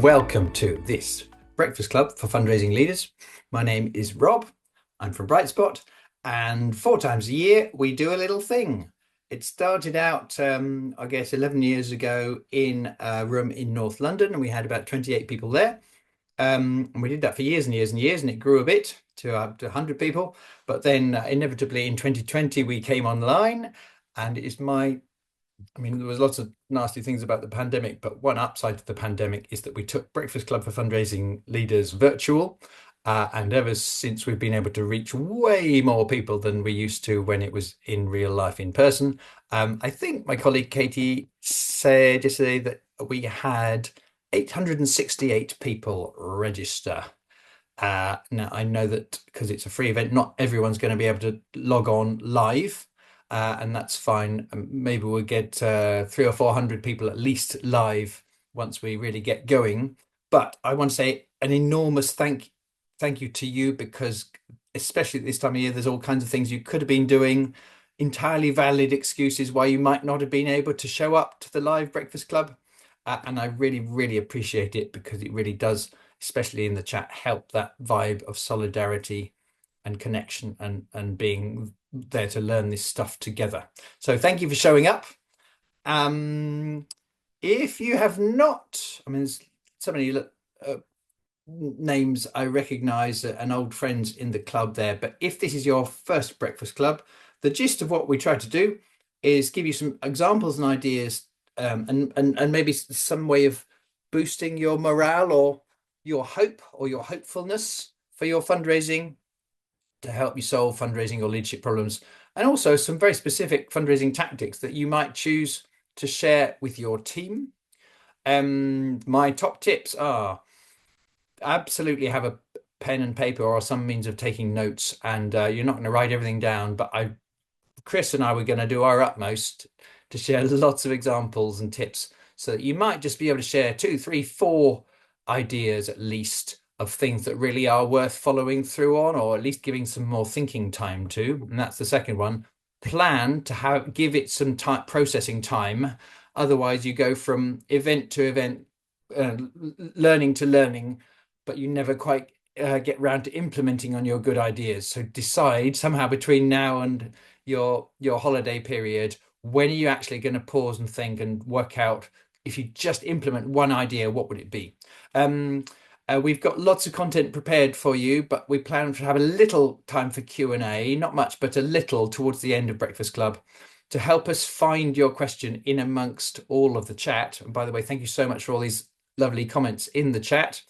Welcome to this Breakfast Club for Fundraising Leaders. My name is Rob. I'm from Brightspot, and 4 times a year we do a little thing. It started out, 11 years ago in a room in North London, and we had about 28 people there. And we did that for years and years and years, and it grew a bit to up to 100 people. But then inevitably in 2020, we came online, and there was lots of nasty things about the pandemic, but one upside to the pandemic is that we took Breakfast Club for Fundraising Leaders virtual. And ever since, we've been able to reach way more people than we used to when it was in real life in person. I think my colleague Katie said yesterday that we had 868 people register. Now, I know that because it's a free event, not everyone's going to be able to log on live. And that's fine. Maybe we'll get 300 or 400 people at least live once we really get going. But I want to say an enormous thank you to you, because especially at this time of year, there's all kinds of things you could have been doing, entirely valid excuses why you might not have been able to show up to the live Breakfast Club. And I really, really appreciate it, because it really does, especially in the chat, help that vibe of solidarity and connection and being there to learn this stuff together. So thank you for showing up. If you have not, there's so many names I recognize and old friends in the club there, but if this is your first Breakfast Club, the gist of what we try to do is give you some examples and ideas, and maybe some way of boosting your morale or your hope or your hopefulness for your fundraising, to help you solve fundraising or leadership problems, and also some very specific fundraising tactics that you might choose to share with your team. My top tips are absolutely have a pen and paper or some means of taking notes, and you're not going to write everything down, but Chris and I were going to do our utmost to share lots of examples and tips, so that you might just be able to share 2, 3, 4 ideas at least of things that really are worth following through on, or at least giving some more thinking time to. And that's the second one. Plan to give it some time, processing time. Otherwise, you go from event to event, learning to learning, but you never quite get round to implementing on your good ideas. So decide somehow between now and your holiday period, when are you actually going to pause and think and work out, if you just implement one idea, what would it be? We've got lots of content prepared for you, but we plan to have a little time for Q&A, not much, but a little towards the end of Breakfast Club, to help us find your question in amongst all of the chat. And by the way, thank you so much for all these lovely comments in the chat.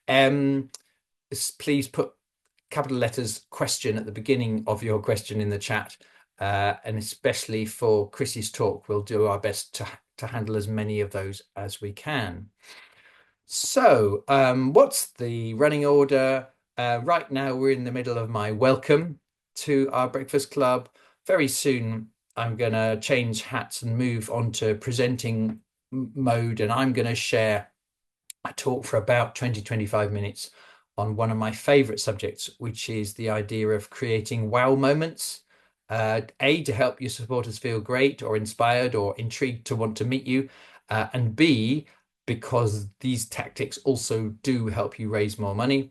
Please put capital letters question at the beginning of your question in the chat. And especially for Chrissy's talk, we'll do our best to handle as many of those as we can. So what's the running order? Right now, we're in the middle of my welcome to our Breakfast Club. Very soon, I'm going to change hats and move on to presenting mode, and I'm going to share a talk for about 20-25 minutes on one of my favorite subjects, which is the idea of creating wow moments. A, to help your supporters feel great or inspired or intrigued to want to meet you, and B, because these tactics also do help you raise more money.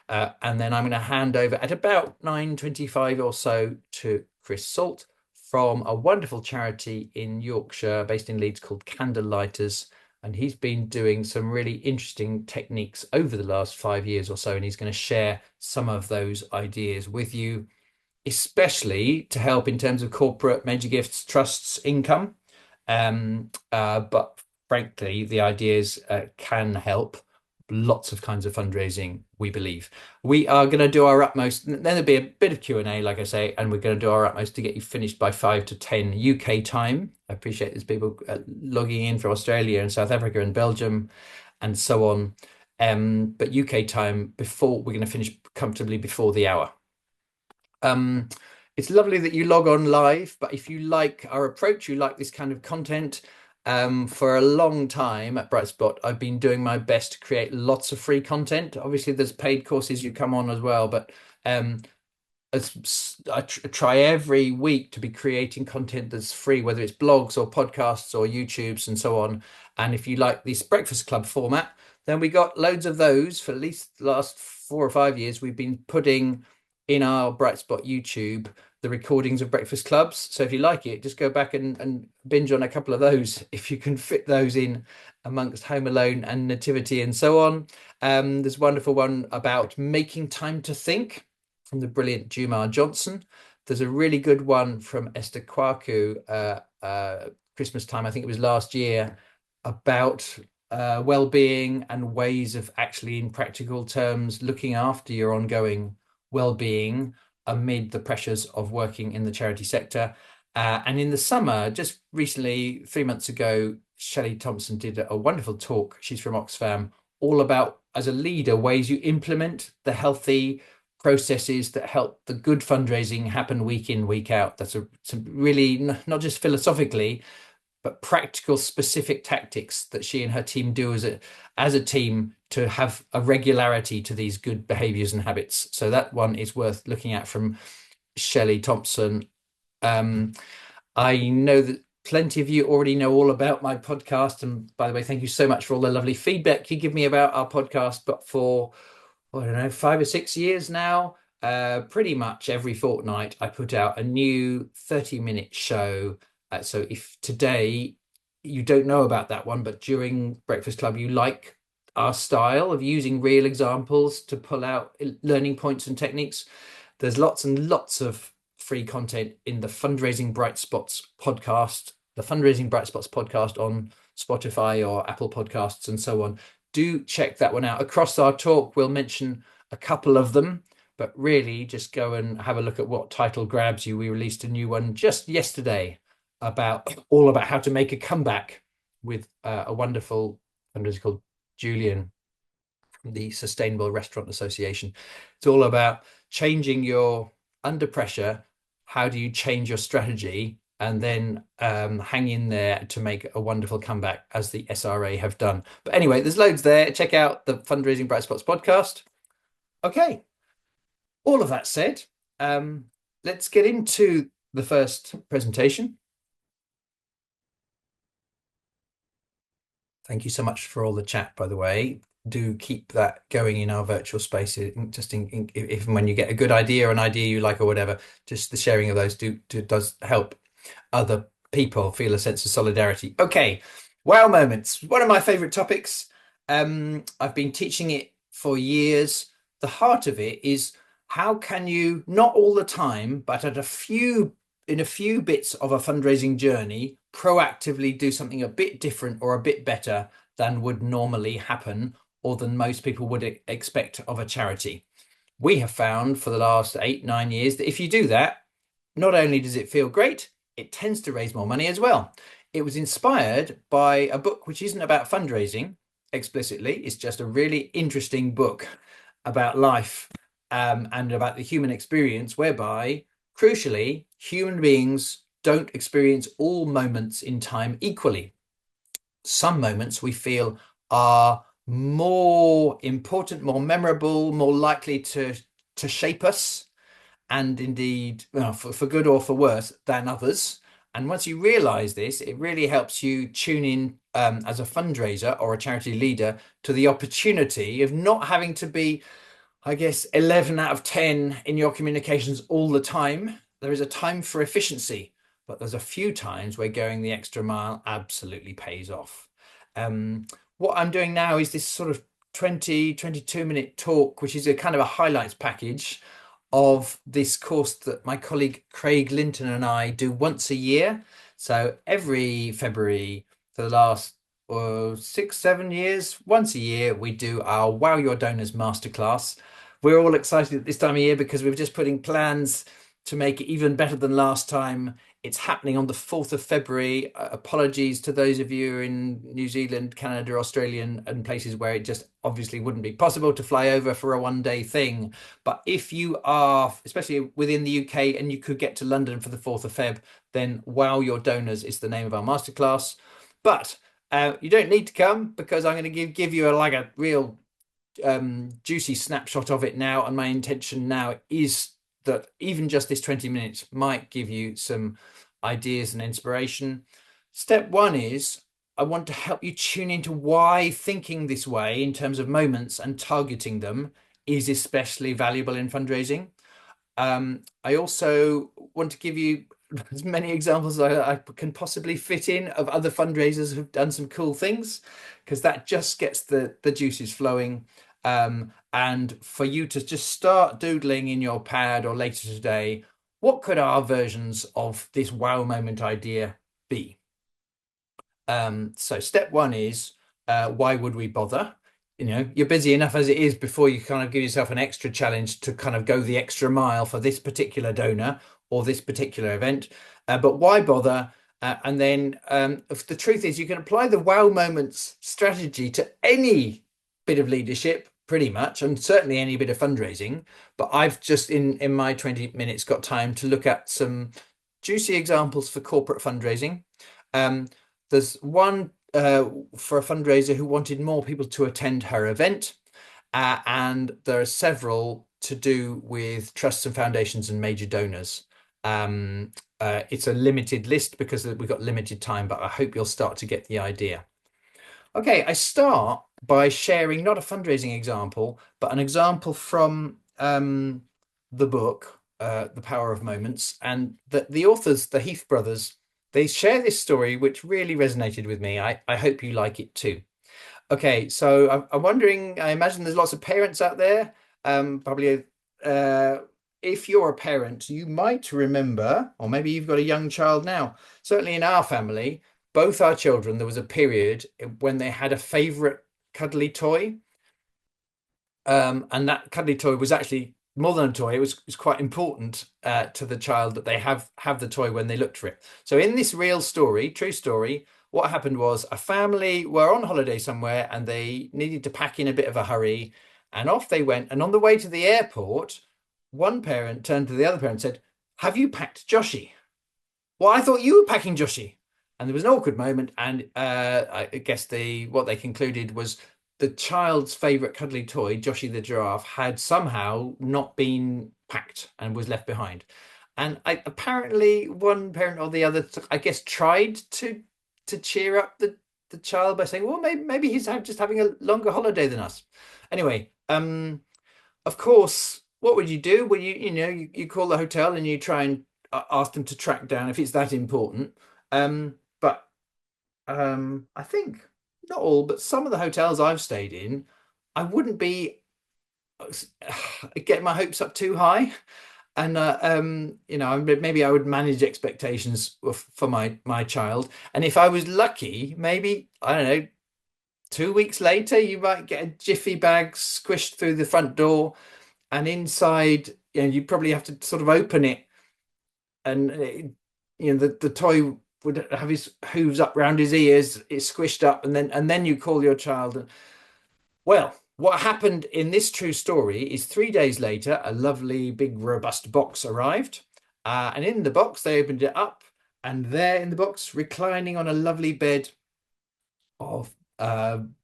And then I'm going to hand over at about 9:25 or so to Chris Salt from a wonderful charity in Yorkshire based in Leeds called Candlelighters. And he's been doing some really interesting techniques over the last 5 years or so, and he's going to share some of those ideas with you, especially to help in terms of corporate major gifts, trusts, income. But frankly, the ideas can help lots of kinds of fundraising, we believe. We are going to do our utmost. Then there'll be a bit of Q&A, like I say, and we're going to do our utmost to get you finished by 5 to 10 UK time. I appreciate there's people logging in from Australia and South Africa and Belgium and so on. But UK time, before we're going to finish comfortably before the hour. It's lovely that you log on live, but if you like our approach, you like this kind of content, for a long time at Brightspot, I've been doing my best to create lots of free content. Obviously, there's paid courses you come on as well, but I try every week to be creating content that's free, whether it's blogs or podcasts or YouTubes and so on. And if you like this Breakfast Club format, Then we got loads of those for at least the last 4 or 5 years. We've been putting in our Bright Spot YouTube the recordings of breakfast clubs. So if you like it, just go back and binge on a couple of those if you can fit those in amongst Home Alone and Nativity and so on. There's a wonderful one about making time to think from the brilliant Jumar Johnson. There's a really good one from Esther Kwaku, Christmas time, I think it was last year, about well-being and ways of actually, in practical terms, looking after your ongoing well-being amid the pressures of working in the charity sector. And in the summer, just recently, 3 months ago, Shelley Thompson did a wonderful talk. She's from Oxfam, all about, as a leader, ways you implement the healthy processes that help the good fundraising happen week in, week out. That's some really, not just philosophically, but practical, specific tactics that she and her team do as a team to have a regularity to these good behaviors and habits. So that one is worth looking at from Shelley Thompson. I know that plenty of you already know all about my podcast. And by the way, thank you so much for all the lovely feedback you give me about our podcast. But for, I don't know, 5 or 6 years now, pretty much every fortnight, I put out a new 30-minute show. So if today you don't know about that one, but during Breakfast Club, you like our style of using real examples to pull out learning points and techniques, there's lots and lots of free content in the Fundraising Bright Spots podcast, the Fundraising Bright Spots podcast on Spotify or Apple Podcasts and so on. Do check that one out. Across our talk, we'll mention a couple of them, but really just go and have a look at what title grabs you. We released a new one just yesterday about how to make a comeback with a wonderful fundraiser called Julian from the Sustainable Restaurant Association. It's all about changing your under pressure. How do you change your strategy and then hang in there to make a wonderful comeback, as the SRA have done? But anyway, there's loads there. Check out the Fundraising Bright Spots podcast. Okay, all of that said, let's get into the first presentation. Thank you so much for all the chat, by the way. Do keep that going in our virtual space, just if and when you get a good idea or an idea you like or whatever, just the sharing of those does help other people feel a sense of solidarity. Okay, wow moments, one of my favorite topics. I've been teaching it for years. The heart of it is, how can you, not all the time, but in a few bits of a fundraising journey, proactively do something a bit different or a bit better than would normally happen, or than most people would expect of a charity. We have found for the last 8-9 years that if you do that, not only does it feel great, it tends to raise more money as well. It was inspired by a book which isn't about fundraising explicitly. It's just a really interesting book about life and about the human experience, whereby, crucially, human beings don't experience all moments in time equally. Some moments we feel are more important, more memorable, more likely to shape us, and indeed, well, for good or for worse, than others. And once you realize this, it really helps you tune in as a fundraiser or a charity leader to the opportunity of not having to be, I guess, 11 out of 10 in your communications all the time. There is a time for efficiency, but there's a few times where going the extra mile absolutely pays off. What I'm doing now is this sort of 22-minute talk, which is a kind of a highlights package of this course that my colleague Craig Linton and I do once a year. So every February for the last 6-7 years, once a year, we do our Wow Your Donors masterclass. We're all excited at this time of year because we're just putting plans to make it even better than last time. It's happening on the 4th of February. Apologies to those of you in New Zealand, Canada, Australia, and places where it just obviously wouldn't be possible to fly over for a one-day thing. But if you are, especially within the UK, and you could get to London for the 4th of Feb, then Wow Your Donors is the name of our masterclass. But you don't need to come, because I'm going to give you a real juicy snapshot of it now. And my intention now is that even just this 20 minutes might give you some ideas and inspiration. Step one is, I want to help you tune into why thinking this way in terms of moments and targeting them is especially valuable in fundraising. I also want to give you as many examples as I can possibly fit in of other fundraisers who've done some cool things, because that just gets the juices flowing. And for you to just start doodling in your pad or later today, what could our versions of this wow moment idea be? So step one is why would we bother? You know, you're busy enough as it is before you kind of give yourself an extra challenge to kind of go the extra mile for this particular donor or this particular event. But why bother? And then if the truth is, you can apply the wow moments strategy to any bit of leadership, pretty much, and certainly any bit of fundraising. But I've just in my 20 minutes got time to look at some juicy examples for corporate fundraising. Um, there's one for a fundraiser who wanted more people to attend her event, and there are several to do with trusts and foundations and major donors. It's a limited list because we've got limited time, but I hope you'll start to get the idea. Okay, I start by sharing not a fundraising example, but an example from the book, The Power of Moments, and the authors, the Heath brothers, they share this story which really resonated with me. I hope you like it too. Okay, so I'm wondering, I imagine there's lots of parents out there. Probably, uh, if you're a parent, you might remember, or maybe you've got a young child now. Certainly in our family, both our children, there was a period when they had a favorite cuddly toy. And that cuddly toy was actually more than a toy. It was quite important to the child that they have the toy when they looked for it. So in this real story, true story, what happened was a family were on holiday somewhere and they needed to pack in a bit of a hurry, and off they went. And on the way to the airport, one parent turned to the other parent and said, "Have you packed Joshy?" "Well, I thought you were packing Joshy." And there was an awkward moment, and I guess what they concluded was the child's favorite cuddly toy, Joshy the giraffe, had somehow not been packed and was left behind. And apparently, one parent or the other, I guess, tried to cheer up the child by saying, "Well, maybe he's just having a longer holiday than us." Anyway, of course, what would you do? Well, you call the hotel and you try and ask them to track down if it's that important. But I think not all, but some of the hotels I've stayed in, I wouldn't be getting my hopes up too high. And maybe I would manage expectations for my child. And if I was lucky, maybe, I don't know, 2 weeks later, you might get a jiffy bag squished through the front door, and inside, you probably have to sort of open it, and the toy would have his hooves up round his ears, it's squished up, and then you call your child. Well, what happened in this true story is 3 days later, a lovely big robust box arrived, and in the box they opened it up, and there in the box, reclining on a lovely bed of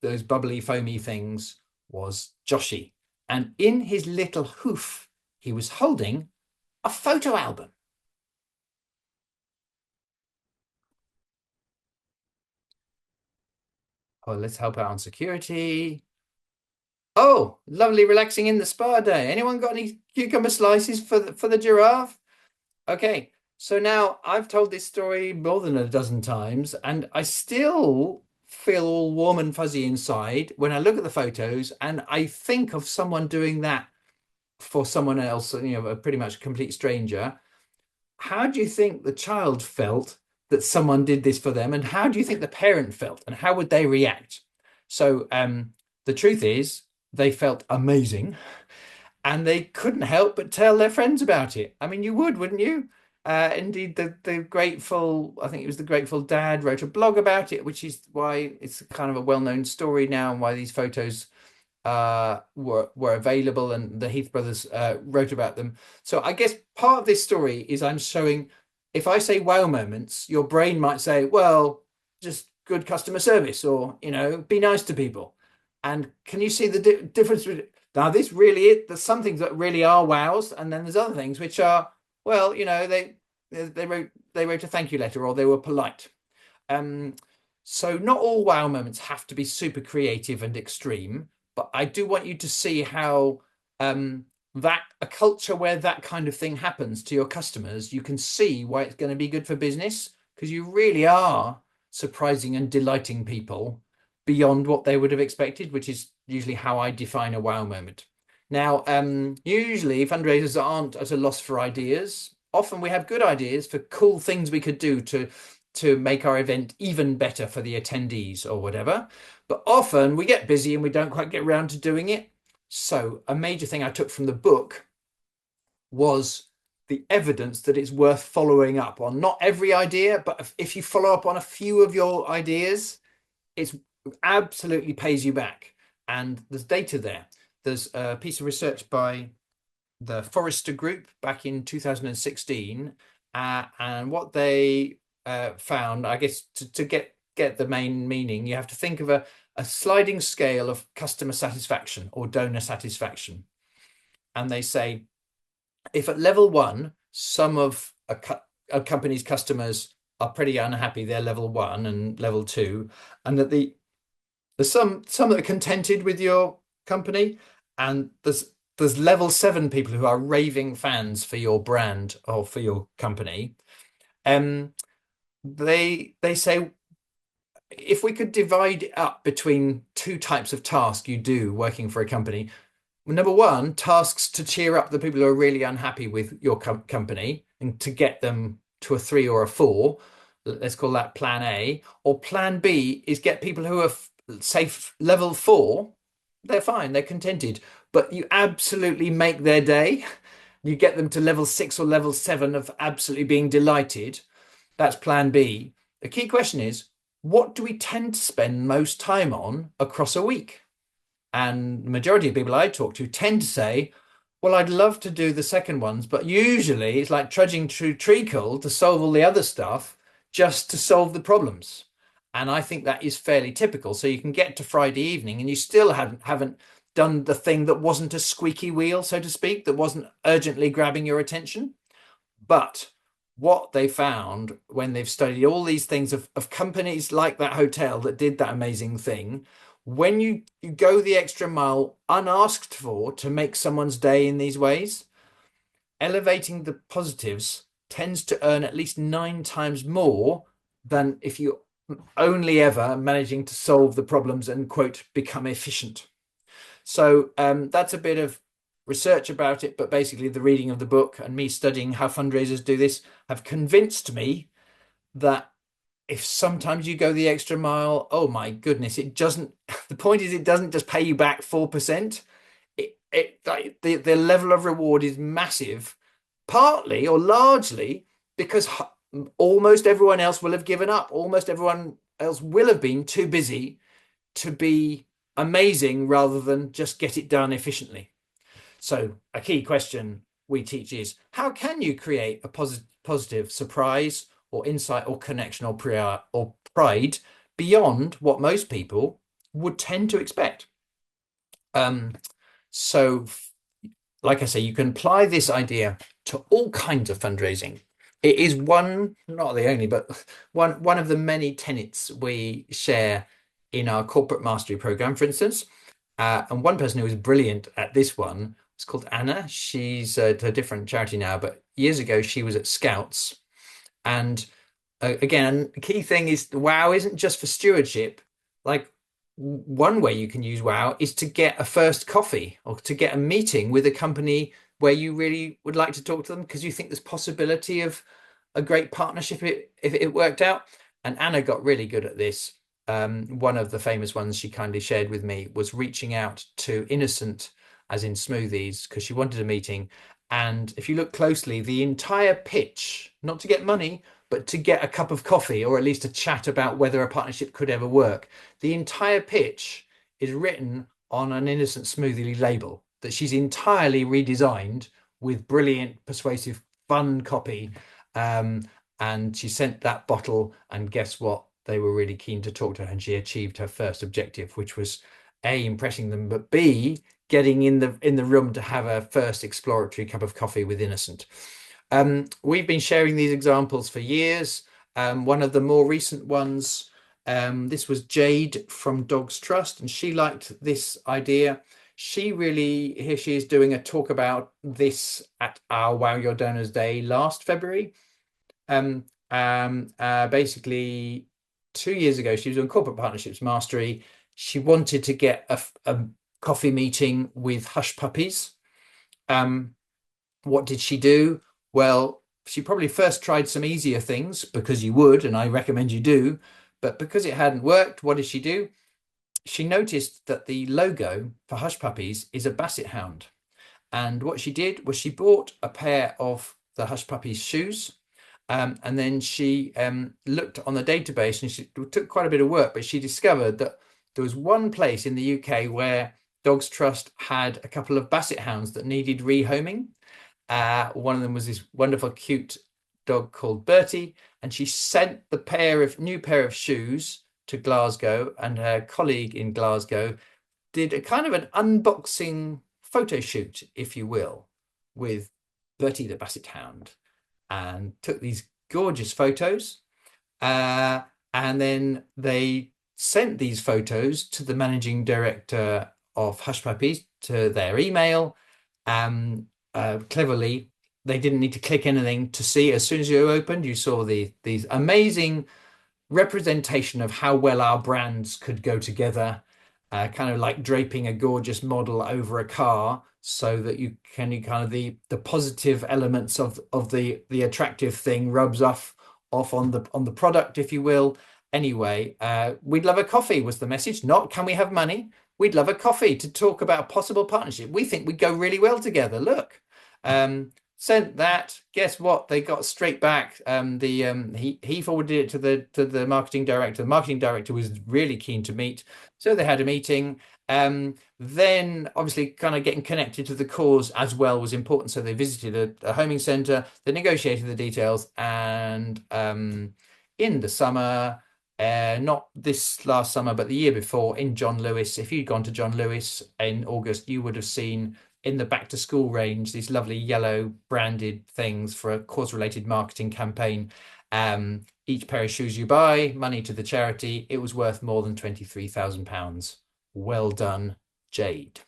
those bubbly foamy things, was Joshy, and in his little hoof he was holding a photo album. Oh, let's help out on security. Oh, lovely relaxing in the spa day. Anyone got any cucumber slices for the giraffe? Okay, so now I've told this story more than a dozen times, and I still feel all warm and fuzzy inside when I look at the photos and I think of someone doing that for someone else, a pretty much complete stranger. How do you think the child felt that someone did this for them, and how do you think the parent felt, and how would they react? So the truth is, they felt amazing, and they couldn't help but tell their friends about it. I mean, you would, wouldn't you? Indeed, the grateful, I think it was the Grateful Dad, wrote a blog about it, which is why it's kind of a well-known story now, and why these photos were available, and the Heath brothers wrote about them. So I guess part of this story is I'm showing, if I say wow moments, your brain might say, well, just good customer service, or be nice to people. And can you see the difference with now? This really is, there's some things that really are wows, and then there's other things which are, well, they wrote a thank you letter, or they were polite. Um, So not all wow moments have to be super creative and extreme, but I do want you to see how that a culture where that kind of thing happens to your customers, you can see why it's going to be good for business because you really are surprising and delighting people beyond what they would have expected, which is usually how I define a wow moment. Now, usually fundraisers aren't at a loss for ideas. Often we have good ideas for cool things we could do to make our event even better for the attendees or whatever. But often we get busy and we don't quite get around to doing it. So a major thing I took from the book was the evidence that it's worth following up on. Not every idea, but if you follow up on a few of your ideas, it's absolutely pays you back. And there's data there. There's a piece of research by the Forrester Group back in 2016, and what they found, I guess, to get the main meaning, you have to think of a sliding scale of customer satisfaction or donor satisfaction. And they say if at level one, some of a company's customers are pretty unhappy, they're level one and level two, and that there's some that are contented with your company, and there's level seven people who are raving fans for your brand or for your company. Um, they say if we could divide it up between two types of tasks you do working for a company, number one, tasks to cheer up the people who are really unhappy with your company and to get them to a three or a four. Let's call that plan A. Or plan B is get people who are safe level four. They're fine, they're contented, but you absolutely make their day. You get them to level six or level seven of absolutely being delighted. That's plan B. The key question is, what do we tend to spend most time on across a week? And the majority of people I talk to tend to say, well, I'd love to do the second ones, but usually it's like trudging through treacle to solve all the other stuff just to solve the problems. And I think that is fairly typical. So you can get to Friday evening and you still haven't done the thing that wasn't a squeaky wheel, so to speak, that wasn't urgently grabbing your attention. But what they found when they've studied all these things of companies like that hotel that did that amazing thing, when you go the extra mile unasked for to make someone's day in these ways, elevating the positives tends to earn at least 9 times more than if you only ever managing to solve the problems and quote become efficient. So that's a bit of research about it, but basically the reading of the book and me studying how fundraisers do this have convinced me that if sometimes you go the extra mile, oh my goodness, it doesn't. The point is, it doesn't just pay you back 4%. Like, the level of reward is massive, partly or largely because almost everyone else will have given up. Almost everyone else will have been too busy to be amazing rather than just get it done efficiently. So a key question we teach is how can you create a positive surprise or insight or connection or pride beyond what most people would tend to expect? Um, so, like I say, you can apply this idea to all kinds of fundraising. It is one, not the only, but one of the many tenets we share in our corporate mastery program, for instance. And one person who was brilliant at this one was called Anna. She's at a different charity now, but years ago she was at Scouts. And again, the key thing is wow isn't just for stewardship. Like one way you can use wow is to get a first coffee or to get a meeting with a company where you really would like to talk to them because you think there's possibility of a great partnership if it worked out. And Anna got really good at this. One of the famous ones she kindly shared with me was reaching out to Innocent, as in smoothies, because she wanted a meeting. And if you look closely, the entire pitch, not to get money, but to get a cup of coffee or at least a chat about whether a partnership could ever work, the entire pitch is written on an Innocent smoothie label that she's entirely redesigned with brilliant, persuasive, fun copy. Um, and she sent that bottle, and guess what? They were really keen to talk to her, and she achieved her first objective, which was A, impressing them, but B, getting in the room to have a first exploratory cup of coffee with Innocent. We've been sharing these examples for years. One of the more recent ones This was Jade from Dogs Trust, and she liked this idea. Here she is doing a talk about this at our Wow Your Donors Day last February. Basically, 2 years ago, she was doing corporate partnerships mastery. She wanted to get a coffee meeting with hush puppies. Um, what did she do? Well, she probably first tried some easier things because you would, and I recommend you do. But because it hadn't worked, what did she do? She noticed that the logo for Hush Puppies is a basset hound. And what she did was she bought a pair of the Hush Puppies shoes. And then she looked on the database, and it took quite a bit of work, but she discovered that there was one place in the UK where Dogs Trust had a couple of basset hounds that needed rehoming. One of them was this wonderful, cute dog called Bertie, and she sent the new pair of shoes to Glasgow, and her colleague in Glasgow did a kind of an unboxing photo shoot, if you will, with Bertie the Basset Hound, and took these gorgeous photos. Uh, and then they sent these photos to the managing director of Hush Puppies to their email. Cleverly, they didn't need to click anything to see. As soon as you opened, you saw these amazing representation of how well our brands could go together, kind of like draping a gorgeous model over a car, so that you kind of the positive elements of the attractive thing rubs off on the product, if you will. Anyway, we'd love a coffee was the message, not can we have money? We'd love a coffee to talk about a possible partnership. We think we'd go really well together. Look. Sent that. Guess what? They got straight back. He forwarded it to the marketing director. The marketing director was really keen to meet, so they had a meeting. Then obviously, kind of getting connected to the cause as well was important. So they visited a homing centre. They negotiated the details, and in the summer. Not this last summer, but the year before in John Lewis. If you'd gone to John Lewis in August, you would have seen in the back to school range these lovely yellow branded things for a cause related marketing campaign. Each pair of shoes you buy, money to the charity. It was worth more than £23,000. Well done, Jade.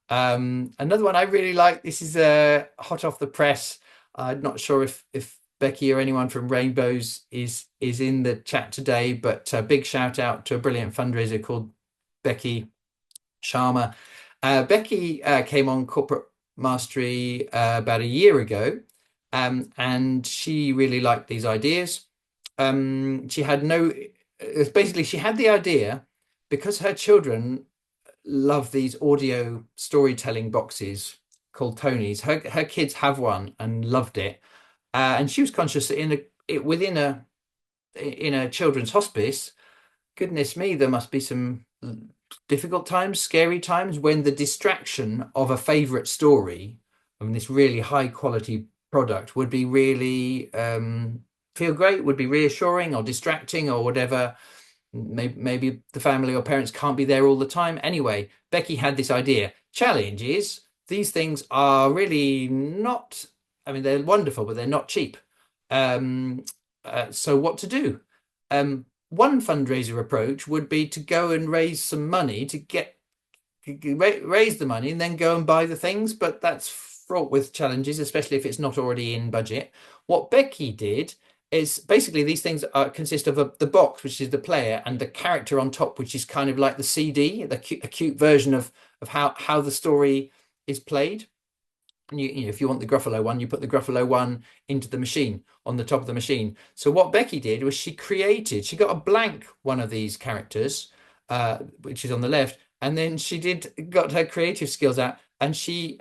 Another one I really like. This is hot off the press. I'm not sure if Becky or anyone from Rainbows is in the chat today, but a big shout out to a brilliant fundraiser called Becky Sharma. Becky came on Corporate Mastery about a year ago, and she really liked these ideas. She had no, basically, she had the idea because her children love these audio storytelling boxes called Tony's. Her kids have one and loved it, and she was conscious that within a children's hospice, goodness me, there must be some difficult times, scary times when the distraction of a favorite story, I mean, this really high quality product would be really feel great, would be reassuring or distracting or whatever. Maybe the family or parents can't be there all the time. Anyway, Becky had this idea. Challenge is these things are really not, I mean, they're wonderful, but they're not cheap. So what to do? One fundraiser approach would be to go and raise some money to raise the money and then go and buy the things, but that's fraught with challenges, especially if it's not already in budget. What Becky did is basically these things consist of the box, which is the player, and the character on top, which is kind of like the CD, a cute version of how the story is played. And if you want the Gruffalo one, you put the Gruffalo one into the machine on the top of the machine. So what Becky did was she got a blank one of these characters, which is on the left, and then got her creative skills out, and she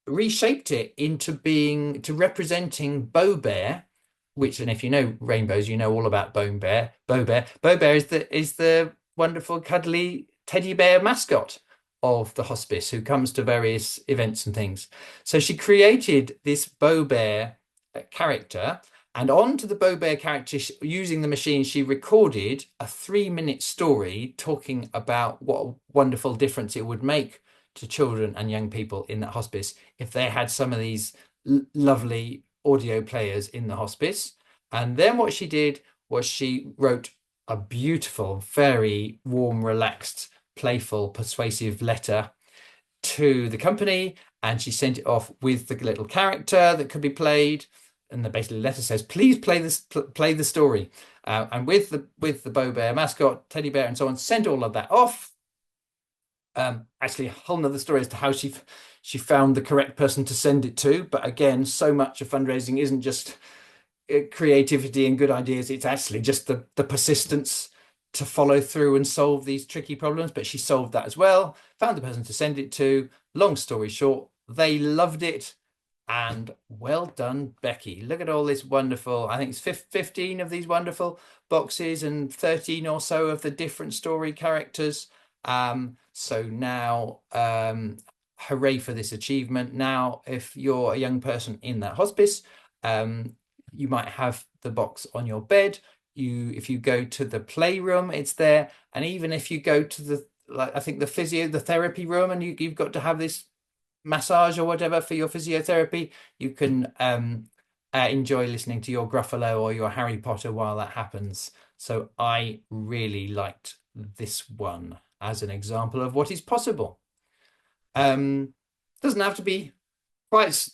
reshaped it to representing Bo Bear, which, and if you know Rainbows, you know all about Bo Bear. Bo Bear is the wonderful cuddly teddy bear mascot of the hospice who comes to various events and things. So she created this Bo Bear character, and onto the Bo Bear character, using the machine, she recorded a 3-minute story talking about what a wonderful difference it would make to children and young people in that hospice if they had some of these lovely audio players in the hospice. And then what she did was she wrote a beautiful, very warm, relaxed, playful, persuasive letter to the company, and she sent it off with the little character that could be played. And the basically letter says, "Please play this, play the story," and with the Bo Bear mascot, teddy bear, and so on. Sent all of that off. Actually, a whole nother story as to how she found the correct person to send it to. But again, so much of fundraising isn't just creativity and good ideas. It's actually just the persistence to follow through and solve these tricky problems. But she solved that as well, found the person to send it to. Long story short, they loved it. And well done, Becky. Look at all this wonderful, I think it's 15 of these wonderful boxes and 13 or so of the different story characters. So now, hooray for this achievement. Now, if you're a young person in that hospice, um, you might have the box on your bed. If you go to the playroom, it's there. And even if you go to the, like, I think the therapy room, and you've got to have this massage or whatever for your physiotherapy, you can enjoy listening to your Gruffalo or your Harry Potter while that happens. So I really liked this one as an example of what is possible. Um, doesn't have to be quite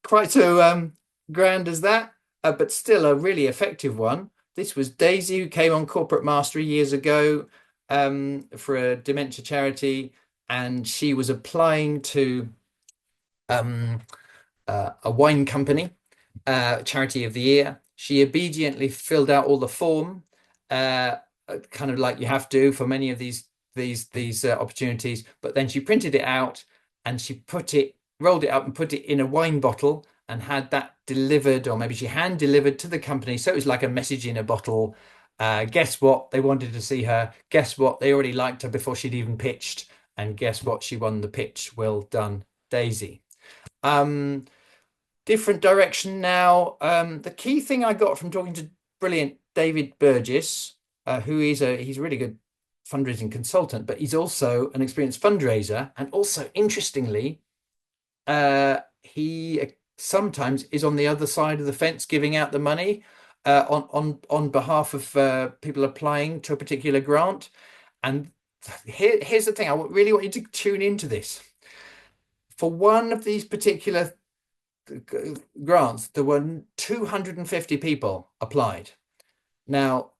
quite so grand as that, but still a really effective one. This was Daisy, who came on Corporate Mastery years ago for a dementia charity, and she was applying to um, a wine company, charity of the year. She obediently filled out all the form, uh, kind of like you have to for many of these opportunities. But then she printed it out and she rolled it up and put it in a wine bottle and had that delivered, or maybe she hand delivered to the company. So it was like a message in a bottle. Guess what? They wanted to see her. Guess what? They already liked her before she'd even pitched. And guess what? She won the pitch. Well done, Daisy. Um, Different direction now. The key thing I got from talking to brilliant David Burgess, he's a really good fundraising consultant, but he's also an experienced fundraiser, and also interestingly, he sometimes is on the other side of the fence giving out the money on behalf of people applying to a particular grant. And here's the thing: I really want you to tune into this. For one of these particular grants, there were 250 people applied. Now,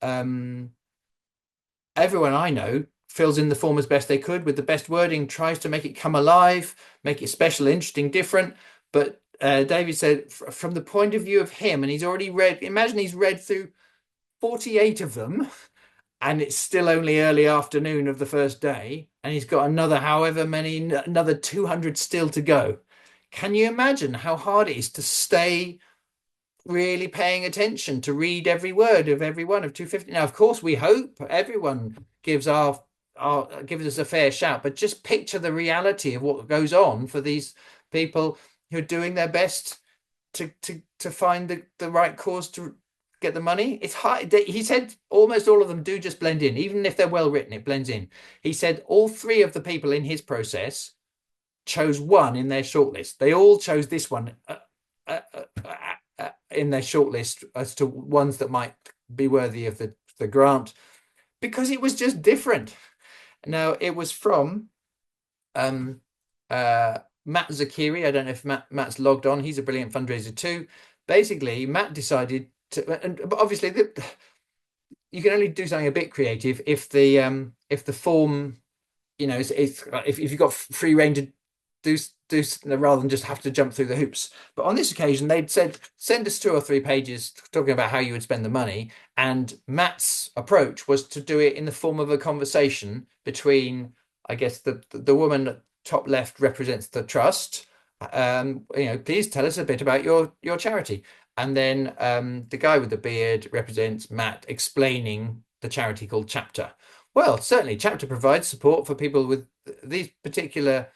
everyone I know fills in the form as best they could with the best wording, tries to make it come alive, make it special, interesting, different. But David said, from the point of view of him, and he's already read, imagine he's read through 48 of them, and it's still only early afternoon of the first day, and he's got another 200 still to go. Can you imagine how hard it is to stay really paying attention, to read every word of every one of 250? Now, of course, we hope everyone gives us a fair shout, but just picture the reality of what goes on for these people who are doing their best to find the right cause to get the money. It's hard. He said almost all of them do just blend in, even if they're well written, it blends in. He said all three of the people in his process chose one in their shortlist. They all chose this one in their shortlist as to ones that might be worthy of the grant, because it was just different. Now, it was from um, Matt Zakiri. I don't know if Matt's logged on. He's a brilliant fundraiser too. Basically, Matt decided to, but obviously you can only do something a bit creative if the form, if you've got free reign to do rather than just have to jump through the hoops. But on this occasion, they'd said, send us 2 or 3 pages talking about how you would spend the money. And Matt's approach was to do it in the form of a conversation between, I guess, the woman at top left represents the trust. Please tell us a bit about your charity. And then the guy with the beard represents Matt explaining the charity called Chapter. Well, certainly, Chapter provides support for people with these particular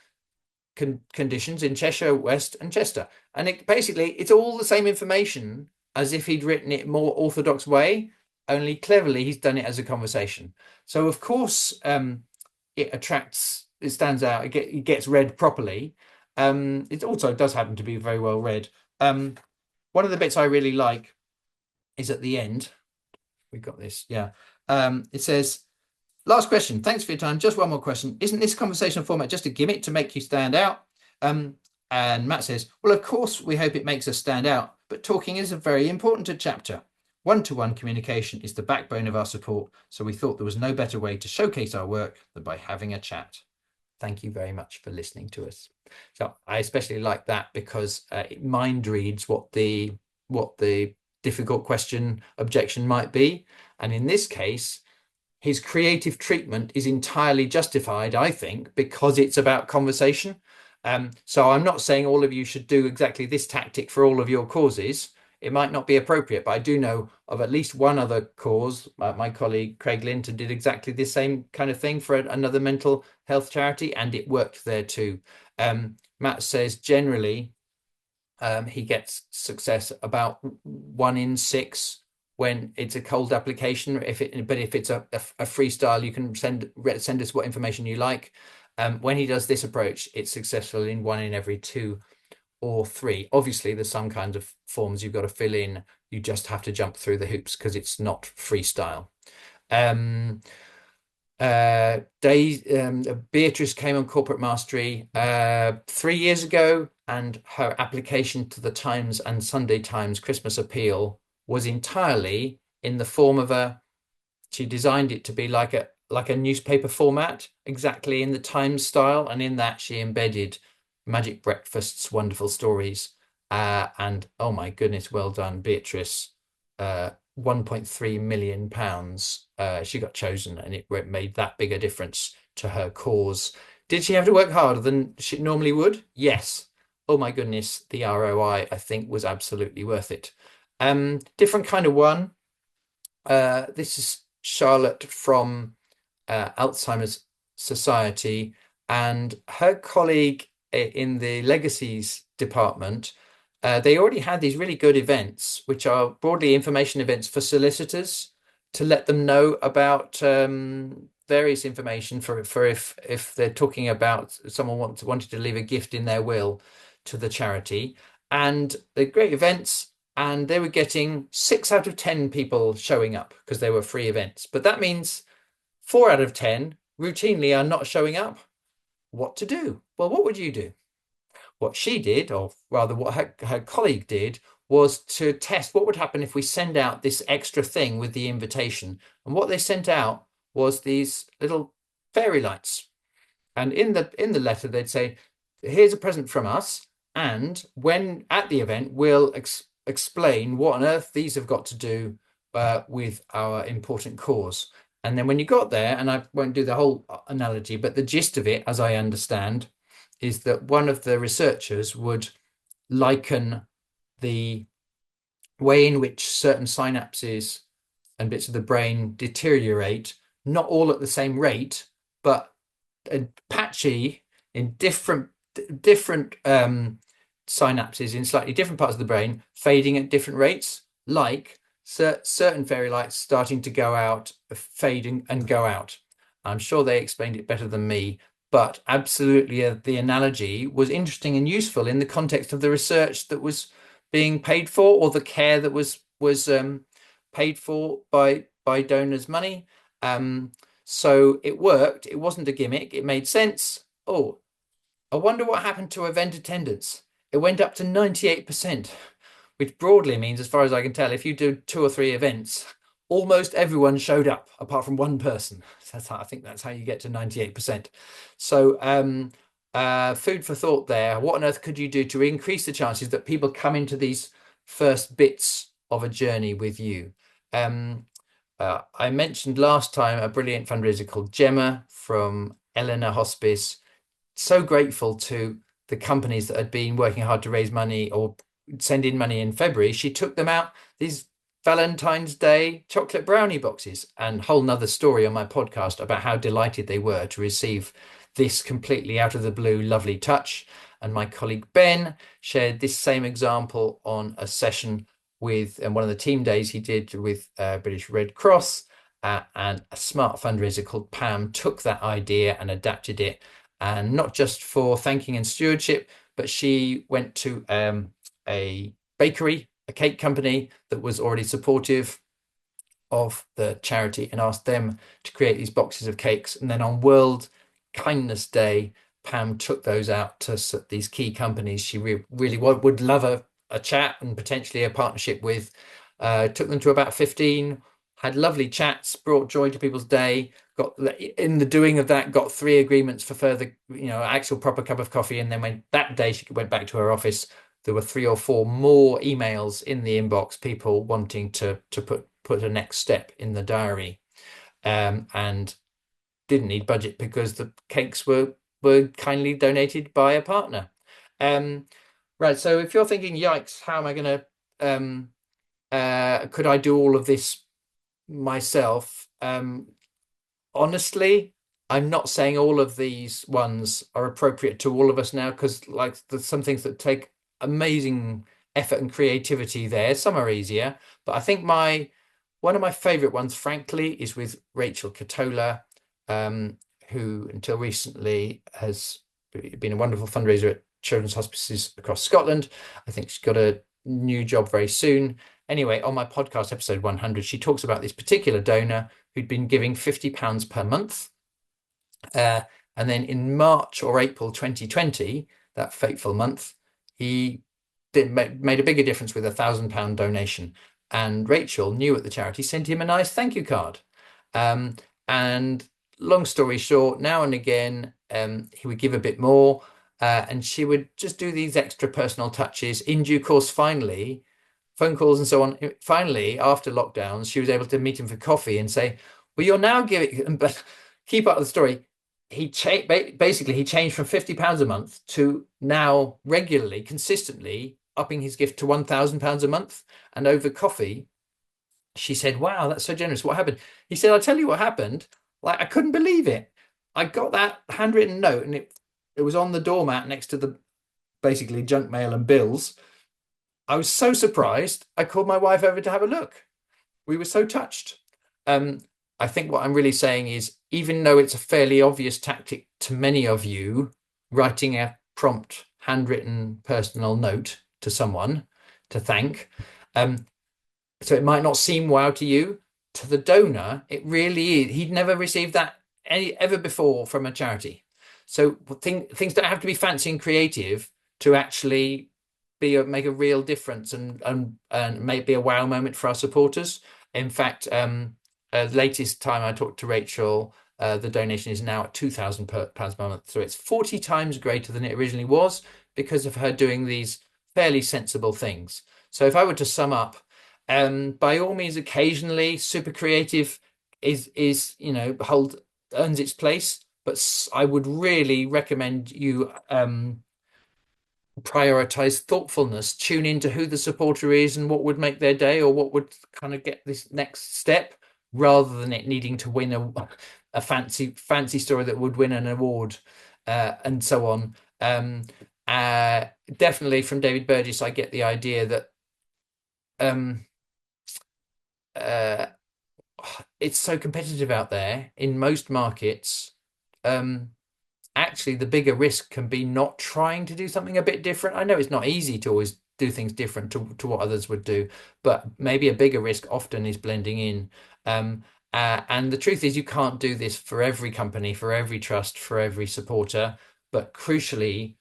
conditions in Cheshire, West, and Chester. And it's all the same information as if he'd written it more orthodox way, only cleverly he's done it as a conversation. So of course, it stands out, it gets read properly. It also does happen to be very well read. One of the bits I really like is at the end. We got this. Yeah. It says, last question. Thanks for your time. Just one more question. Isn't this conversational format just a gimmick to make you stand out? Um, and Matt says, well, of course, we hope it makes us stand out, but talking is a very important to chapter. One-to-one communication is the backbone of our support, so we thought there was no better way to showcase our work than by having a chat. Thank you very much for listening to us. So I especially like that because it mind reads what the difficult question objection might be, and in this case, his creative treatment is entirely justified, I think, because it's about conversation. So I'm not saying all of you should do exactly this tactic for all of your causes. It might not be appropriate, but I do know of at least one other cause. My colleague Craig Linton did exactly the same kind of thing for another mental health charity, and it worked there too. Matt says generally he gets success about 1 in 6 when it's a cold application. But if it's a freestyle, you can send us what information you like. When he does this approach, it's successful in 1 in every 2 or 3. Obviously, there's some kinds of forms you've got to fill in. You just have to jump through the hoops because it's not freestyle. Beatrice came on Corporate Mastery 3 years ago, and her application to the Times and Sunday Times Christmas Appeal was entirely in the form of she designed it to be like a newspaper format, exactly in the Times style, and in that she embedded Magic Breakfast's wonderful stories. And oh my goodness, well done, Beatrice. 1.3 million pounds. She got chosen, and it made that big a difference to her cause. Did she have to work harder than she normally would? Yes. Oh my goodness, the ROI, I think, was absolutely worth it. Different kind of one. This is Charlotte from Alzheimer's Society, and her colleague in the legacies department. They already had these really good events, which are broadly information events for solicitors to let them know about various information for if they're talking about someone wanted to leave a gift in their will to the charity. And they're great events, and they were getting 6 out of 10 people showing up because they were free events. But that means 4 out of 10 routinely are not showing up. What to do? Well, what would you do? What she did, or rather what her colleague did, was to test what would happen if we send out this extra thing with the invitation. And what they sent out was these little fairy lights. And in the letter, they'd say, here's a present from us. And when at the event, we'll explain what on earth these have got to do with our important cause. And then when you got there, and I won't do the whole analogy, but the gist of it, as I understand, is that one of the researchers would liken the way in which certain synapses and bits of the brain deteriorate, not all at the same rate, but patchy in different synapses in slightly different parts of the brain, fading at different rates, like certain fairy lights starting to go out, fade and go out. I'm sure they explained it better than me, but absolutely the analogy was interesting and useful in the context of the research that was being paid for, or the care that was paid for by donors' money. So it worked. It wasn't a gimmick. It made sense. Oh, I wonder what happened to event attendance. It went up to 98%, which broadly means, as far as I can tell, if you do 2 or 3 events, almost everyone showed up apart from one person. I think that's how you get to 98%. So food for thought there. What on earth could you do to increase the chances that people come into these first bits of a journey with you? I mentioned last time a brilliant fundraiser called Gemma from Eleanor Hospice. So grateful to the companies that had been working hard to raise money or send in money in February. She took them out these Valentine's Day chocolate brownie boxes, and whole nother story on my podcast about how delighted they were to receive this completely out of the blue lovely touch. And my colleague Ben shared this same example on a session with one of the team days he did with British Red Cross, and a smart fundraiser called Pam took that idea and adapted it, and not just for thanking and stewardship, but she went to a bakery, a cake company that was already supportive, of the charity and asked them to create these boxes of cakes. And then on World Kindness Day, Pam took those out to these key companies she really would love a chat and potentially a partnership with. Took them to about 15, had lovely chats, brought joy to people's day. Got in the doing of that, got 3 agreements for further, actual proper cup of coffee. And then when that day she went back to her office, there were 3 or 4 more emails in the inbox, people wanting to put a next step in the diary, and didn't need budget because the cakes were kindly donated by a partner. Um, right. So if you're thinking, yikes, how am I going to could I do all of this myself? Honestly, I'm not saying all of these ones are appropriate to all of us now, because like there's some things that take amazing effort and creativity there. Some are easier, but I think my one of my favorite ones, frankly, is with Rachel Catola, who until recently has been a wonderful fundraiser at children's hospices across Scotland. I think she's got a new job very soon. Anyway, on my podcast, episode 100, she talks about this particular donor who'd been giving £50 per month. And then in March or April 2020, that fateful month, he made a bigger difference with £1,000 donation. And Rachel knew at the charity, sent him a nice thank you card. And long story short, now and again, he would give a bit more, and she would just do these extra personal touches. In due course, finally, phone calls and so on. Finally, after lockdowns, she was able to meet him for coffee and say, "Well, you're now giving." But keep up the story. Basically he changed from £50 a month to now regularly, consistently upping his gift to £1,000 a month. And over coffee, she said, "Wow, that's so generous. What happened?" He said, "I'll tell you what happened. Like, I couldn't believe it. I got that handwritten note, and it was on the doormat next to the basically junk mail and bills. I was so surprised. I called my wife over to have a look. We were so touched." Um, I think what I'm really saying is, even though it's a fairly obvious tactic to many of you, writing a prompt, handwritten personal note to someone to thank, um, so it might not seem wow to you. To the donor, it really is. He'd never received that ever before from a charity. So things don't have to be fancy and creative to actually make a real difference, and maybe a wow moment for our supporters. In fact, latest time I talked to Rachel, the donation is now at £2,000 per month, so it's 40 times greater than it originally was because of her doing these fairly sensible things. So if I were to sum up, by all means, occasionally super creative is hold earns its place, but I would really recommend you prioritize thoughtfulness, tune into who the supporter is and what would make their day, or what would kind of get this next step, rather than it needing to win a fancy story that would win an award, and so on. Uh, Definitely from David Burgess, I get the idea that um, uh, it's so competitive out there in most markets. Um, Actually, the bigger risk can be not trying to do something a bit different. I know it's not easy to always do things different to what others would do, but maybe a bigger risk often is blending in. Um, and the truth is, you can't do this for every company, for every trust, for every supporter. But crucially,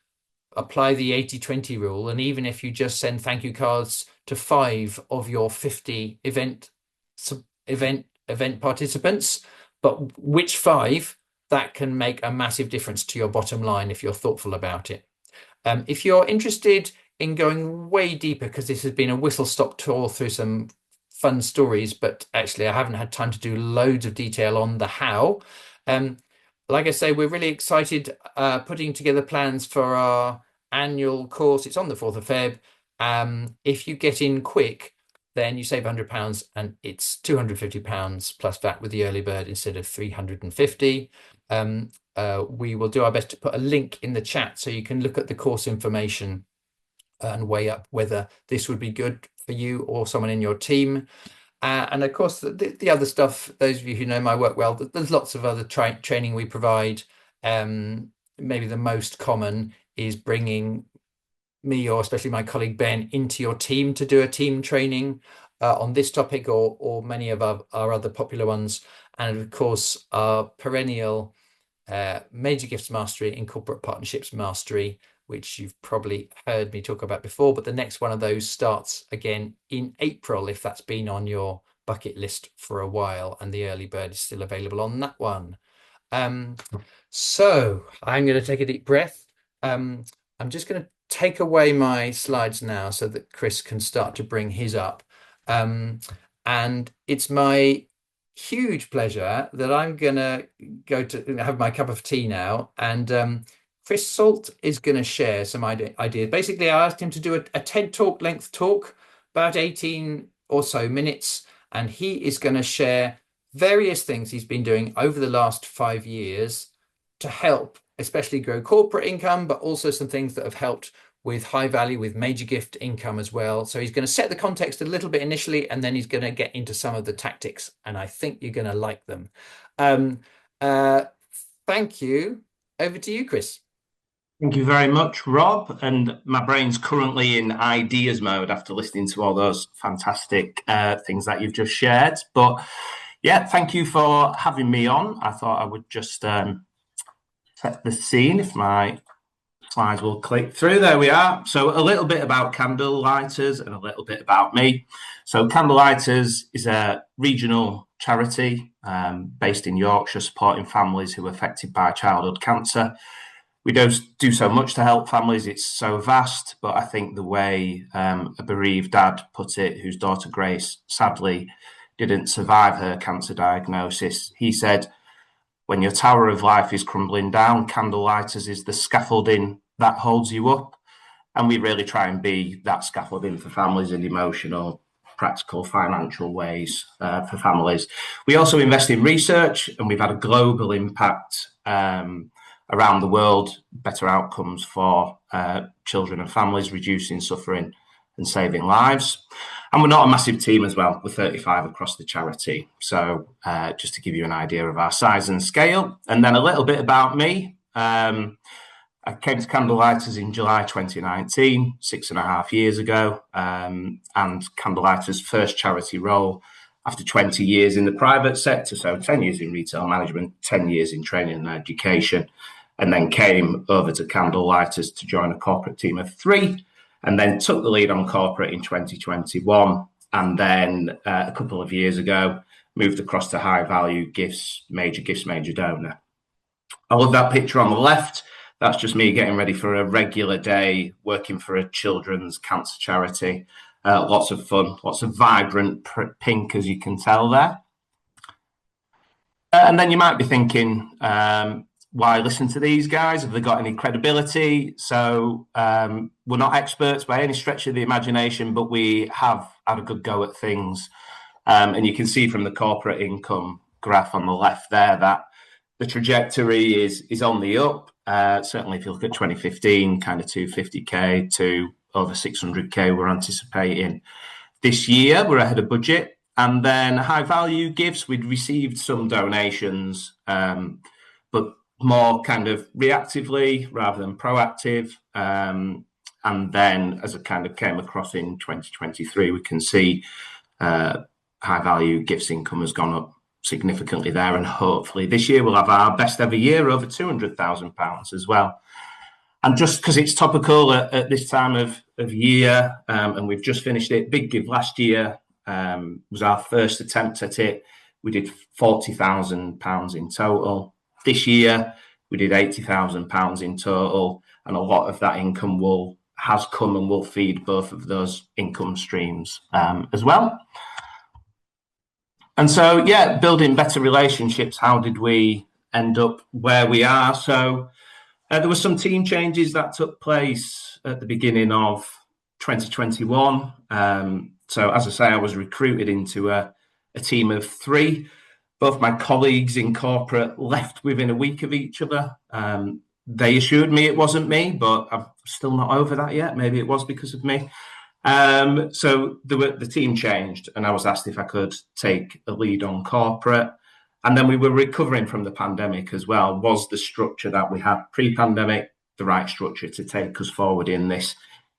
apply the 80/20 rule. And even if you just send thank you cards to 5 of your 50 event participants, but which 5, that can make a massive difference to your bottom line if you're thoughtful about it. If you're interested in going way deeper, because this has been a whistle-stop tour through some fun stories, but actually I haven't had time to do loads of detail on the how. Um, like I say, we're really excited putting together plans for our annual course. It's on the 4th of Feb. If you get in quick, then you save £100, and it's £250 plus VAT with the early bird instead of 350. We will do our best to put a link in the chat so you can look at the course information and weigh up whether this would be good for you or someone in your team. And of course, the other stuff, those of you who know my work well, there's lots of other training we provide. Maybe the most common is bringing me, or especially my colleague Ben, into your team to do a team training on this topic or many of our other popular ones. And of course, our perennial Major Gifts Mastery and Corporate Partnerships Mastery, which you've probably heard me talk about before. But the next one of those starts again in April, if that's been on your bucket list for a while, and the early bird is still available on that one. So I'm going to take a deep breath. I'm just going to take away my slides now so that Chris can start to bring his up. And it's my huge pleasure that I'm going to go to have my cup of tea now. And Chris Salt is going to share some ideas. Basically, I asked him to do a TED Talk length talk, about 18 or so minutes, and he is going to share various things he's been doing over the last 5 years to help, especially grow corporate income, but also some things that have helped with high value, with major gift income as well. So he's going to set the context a little bit initially, and then he's going to get into some of the tactics, and I think you're going to like them. Thank you. Over to you, Chris. Thank you very much, Rob. And my brain's currently in ideas mode after listening to all those fantastic things that you've just shared. But yeah, thank you for having me on. I thought I would just set the scene if my slides will click through. There we are. So a little bit about Candlelighters and a little bit about me. So Candlelighters is a regional charity based in Yorkshire, supporting families who are affected by childhood cancer. We don't do so much to help families, it's so vast, but I think the way a bereaved dad put it, whose daughter Grace sadly didn't survive her cancer diagnosis, he said, when your tower of life is crumbling down, Candlelighters is the scaffolding that holds you up. And we really try and be that scaffolding for families in emotional, practical, financial ways for families. We also invest in research, and we've had a global impact around the world, better outcomes for children and families, reducing suffering and saving lives. And we're not a massive team as well. We're 35 across the charity. So just to give you an idea of our size and scale. And then a little bit about me. I came to Candlelighters in July 2019, 6.5 years ago. And Candlelighters' first charity role after 20 years in the private sector. So 10 years in retail management, 10 years in training and education. And then came over to Candlelighters to join a corporate team of 3, and then took the lead on corporate in 2021. And then a couple of years ago, moved across to high value gifts, major donor. I love that picture on the left. That's just me getting ready for a regular day, working for a children's cancer charity. Lots of fun, lots of vibrant pink, as you can tell there. And then you might be thinking, why listen to these guys? Have they got any credibility? So we're not experts by any stretch of the imagination, but we have had a good go at things. And you can see from the corporate income graph on the left there that the trajectory is on the up. Certainly if you look at 2015, kind of 250k to over 600k we're anticipating this year. We're ahead of budget. And then high value gifts, we'd received some donations, but more kind of reactively rather than proactive. And then as it kind of came across in 2023, we can see high value gifts income has gone up significantly there. And hopefully this year we'll have our best ever year, over £200,000 as well. And just because it's topical at this time of year, and we've just finished it, Big Give last year was our first attempt at it. We did £40,000 in total. This year, we did £80,000 in total, and a lot of that income has come and will feed both of those income streams as well. And so, yeah, building better relationships. How did we end up where we are? So there were some team changes that took place at the beginning of 2021. So as I say, I was recruited into a team of 3. Both my colleagues in corporate left within a week of each other. They assured me it wasn't me, but I'm still not over that yet. Maybe it was because of me. So the team changed, and I was asked if I could take a lead on corporate. And then we were recovering from the pandemic as well. Was the structure that we had pre-pandemic the right structure to take us forward in this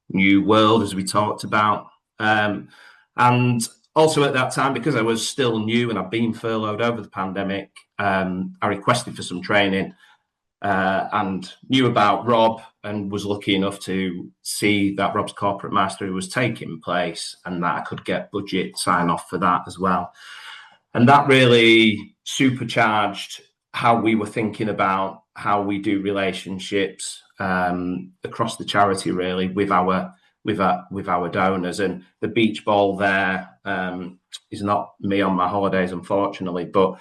new world, as we talked about? And Also at that time, because I was still new and I'd been furloughed over the pandemic, I requested for some training and knew about Rob and was lucky enough to see that Rob's corporate mastery was taking place and that I could get budget sign off for that as well. And that really supercharged how we were thinking about how we do relationships across the charity, really, with our donors. And the beach ball there is not me on my holidays, unfortunately, but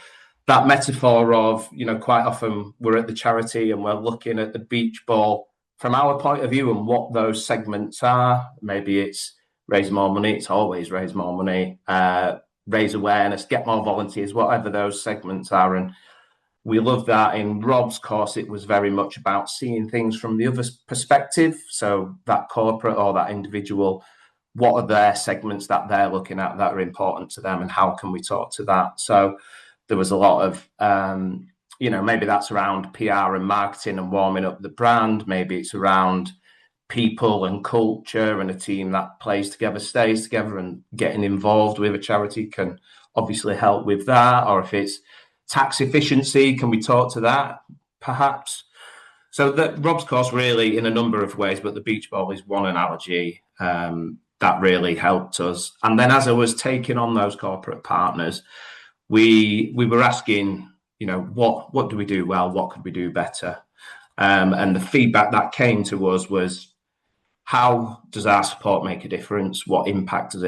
that metaphor of, quite often we're at the charity and we're looking at the beach ball from our point of view and what those segments are. Maybe it's raise more money. It's always raise more money, raise awareness, get more volunteers, whatever those segments are. And we love that. In Rob's course, it was very much about seeing things from the other perspective. So that corporate or that individual, what are their segments that they're looking at that are important to them and how can we talk to that? So there was a lot of, maybe that's around PR and marketing and warming up the brand. Maybe it's around people and culture and a team that plays together, stays together, and getting involved with a charity can obviously help with that. Or if it's tax efficiency, can we talk to that perhaps? So that Rob's course really in a number of ways, but the beach ball is one analogy that really helped us. And then as I was taking on those corporate partners, we were asking, what do we do well? What could we do better? And the feedback that came to us was, how does our support make a difference? What impact does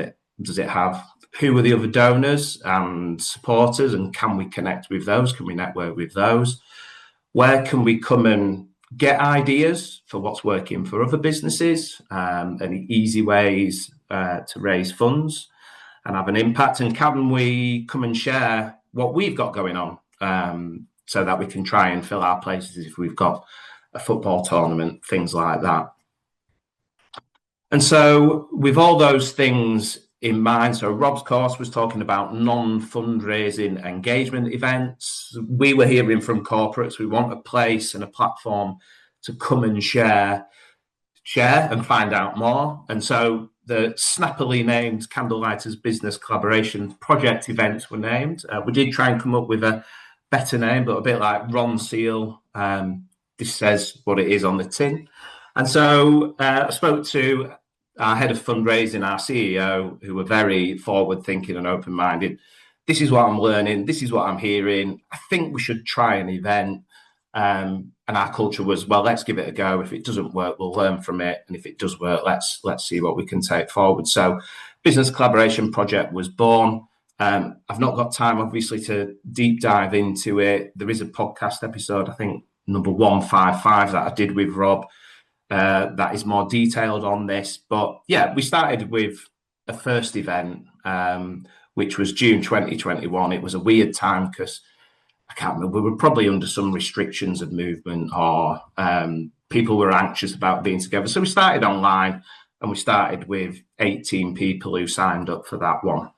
it have? Who are the other donors and supporters, and can we connect with those? Can we network with those? Where can we come and get ideas for what's working for other businesses, any easy ways to raise funds and have an impact? And can we come and share what we've got going on so that we can try and fill our places if we've got a football tournament, things like that. And so with all those things in mind, so Rob's course was talking about non-fundraising engagement events. We were hearing from corporates, we want a place and a platform to come and share and find out more. And so the snappily named Candlelighters Business Collaboration Project events were named. We did try and come up with a better name, but a bit like Ron Seal, this says what it is on the tin. And so I spoke to our head of fundraising, our CEO, who were very forward-thinking and open-minded. This is what I'm learning. This is what I'm hearing. I think we should try an event. And our culture was, well, let's give it a go. If it doesn't work, we'll learn from it. And if it does work, let's see what we can take forward. So Business Collaboration Project was born. I've not got time, obviously, to deep dive into it. There is a podcast episode, I think, number 155 that I did with Rob, that is more detailed on this. But yeah, we started with a first event, which was June 2021. It was a weird time because I can't remember, we were probably under some restrictions of movement, or people were anxious about being together. So we started online and we started with 18 people who signed up for that one.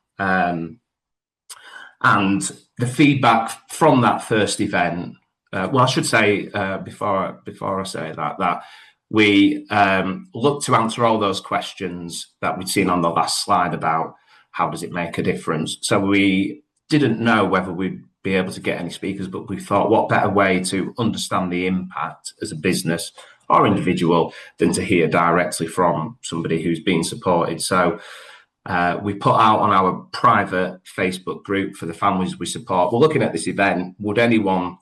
And the feedback from that first event, well, I should say before I say that we looked to answer all those questions that we'd seen on the last slide about how does it make a difference. So we didn't know whether we'd be able to get any speakers, but we thought, what better way to understand the impact as a business or individual than to hear directly from somebody who's been supported. So we put out on our private Facebook group for the families we support, we're looking at this event, would anyone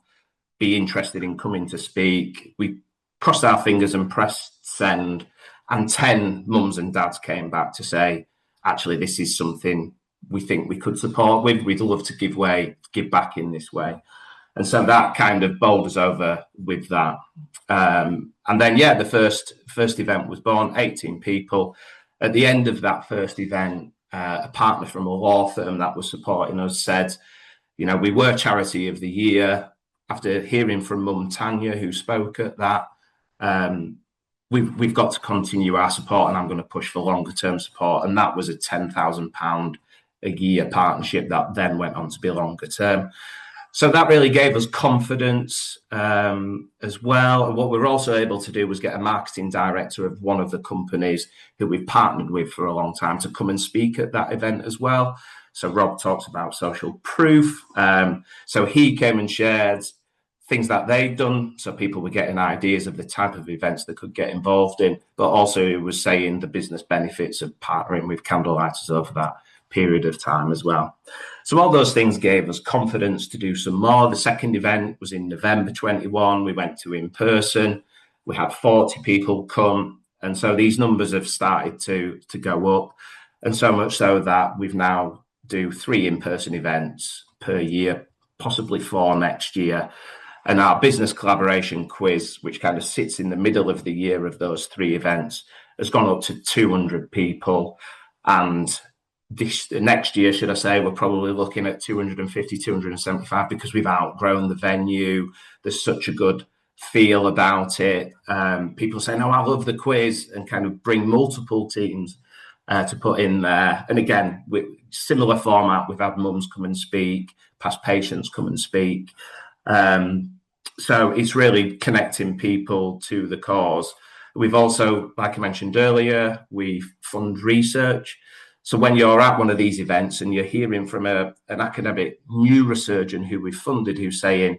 be interested in coming to speak? We crossed our fingers and pressed send, and 10 mums and dads came back to say, actually, this is something we think we could support with. We'd love to give back in this way. And so that kind of bowled us over with that. And then, yeah, the first event was born, 18 people. At the end of that first event, a partner from a law firm that was supporting us said, we were Charity of the Year. After hearing from Mum Tanya, who spoke at that, we've got to continue our support, and I'm going to push for longer term support. And that was a £10,000 a year partnership that then went on to be longer term. So that really gave us confidence as well. And what we were also able to do was get a marketing director of one of the companies who we've partnered with for a long time to come and speak at that event as well. So Rob talks about social proof. So he came and shared things that they'd done, so people were getting ideas of the type of events they could get involved in, but also he was saying the business benefits of partnering with Candlelighters over that period of time as well. So all those things gave us confidence to do some more. The second event was in November 21. We went to in person. We had 40 people come. And so these numbers have started to go up. And so much so that we've now do 3 in-person events per year, possibly 4 next year. And our business collaboration quiz, which kind of sits in the middle of the year of those 3 events, has gone up to 200 people. And this next year, should I say, we're probably looking at 250, 275 because we've outgrown the venue. There's such a good feel about it. People say, no, I love the quiz, and kind of bring multiple teams to put in there. And again, with similar format, we've had mums come and speak, past patients come and speak. So it's really connecting people to the cause. We've also, like I mentioned earlier, we fund research. So when you're at one of these events and you're hearing from an academic neurosurgeon who we've funded, who's saying,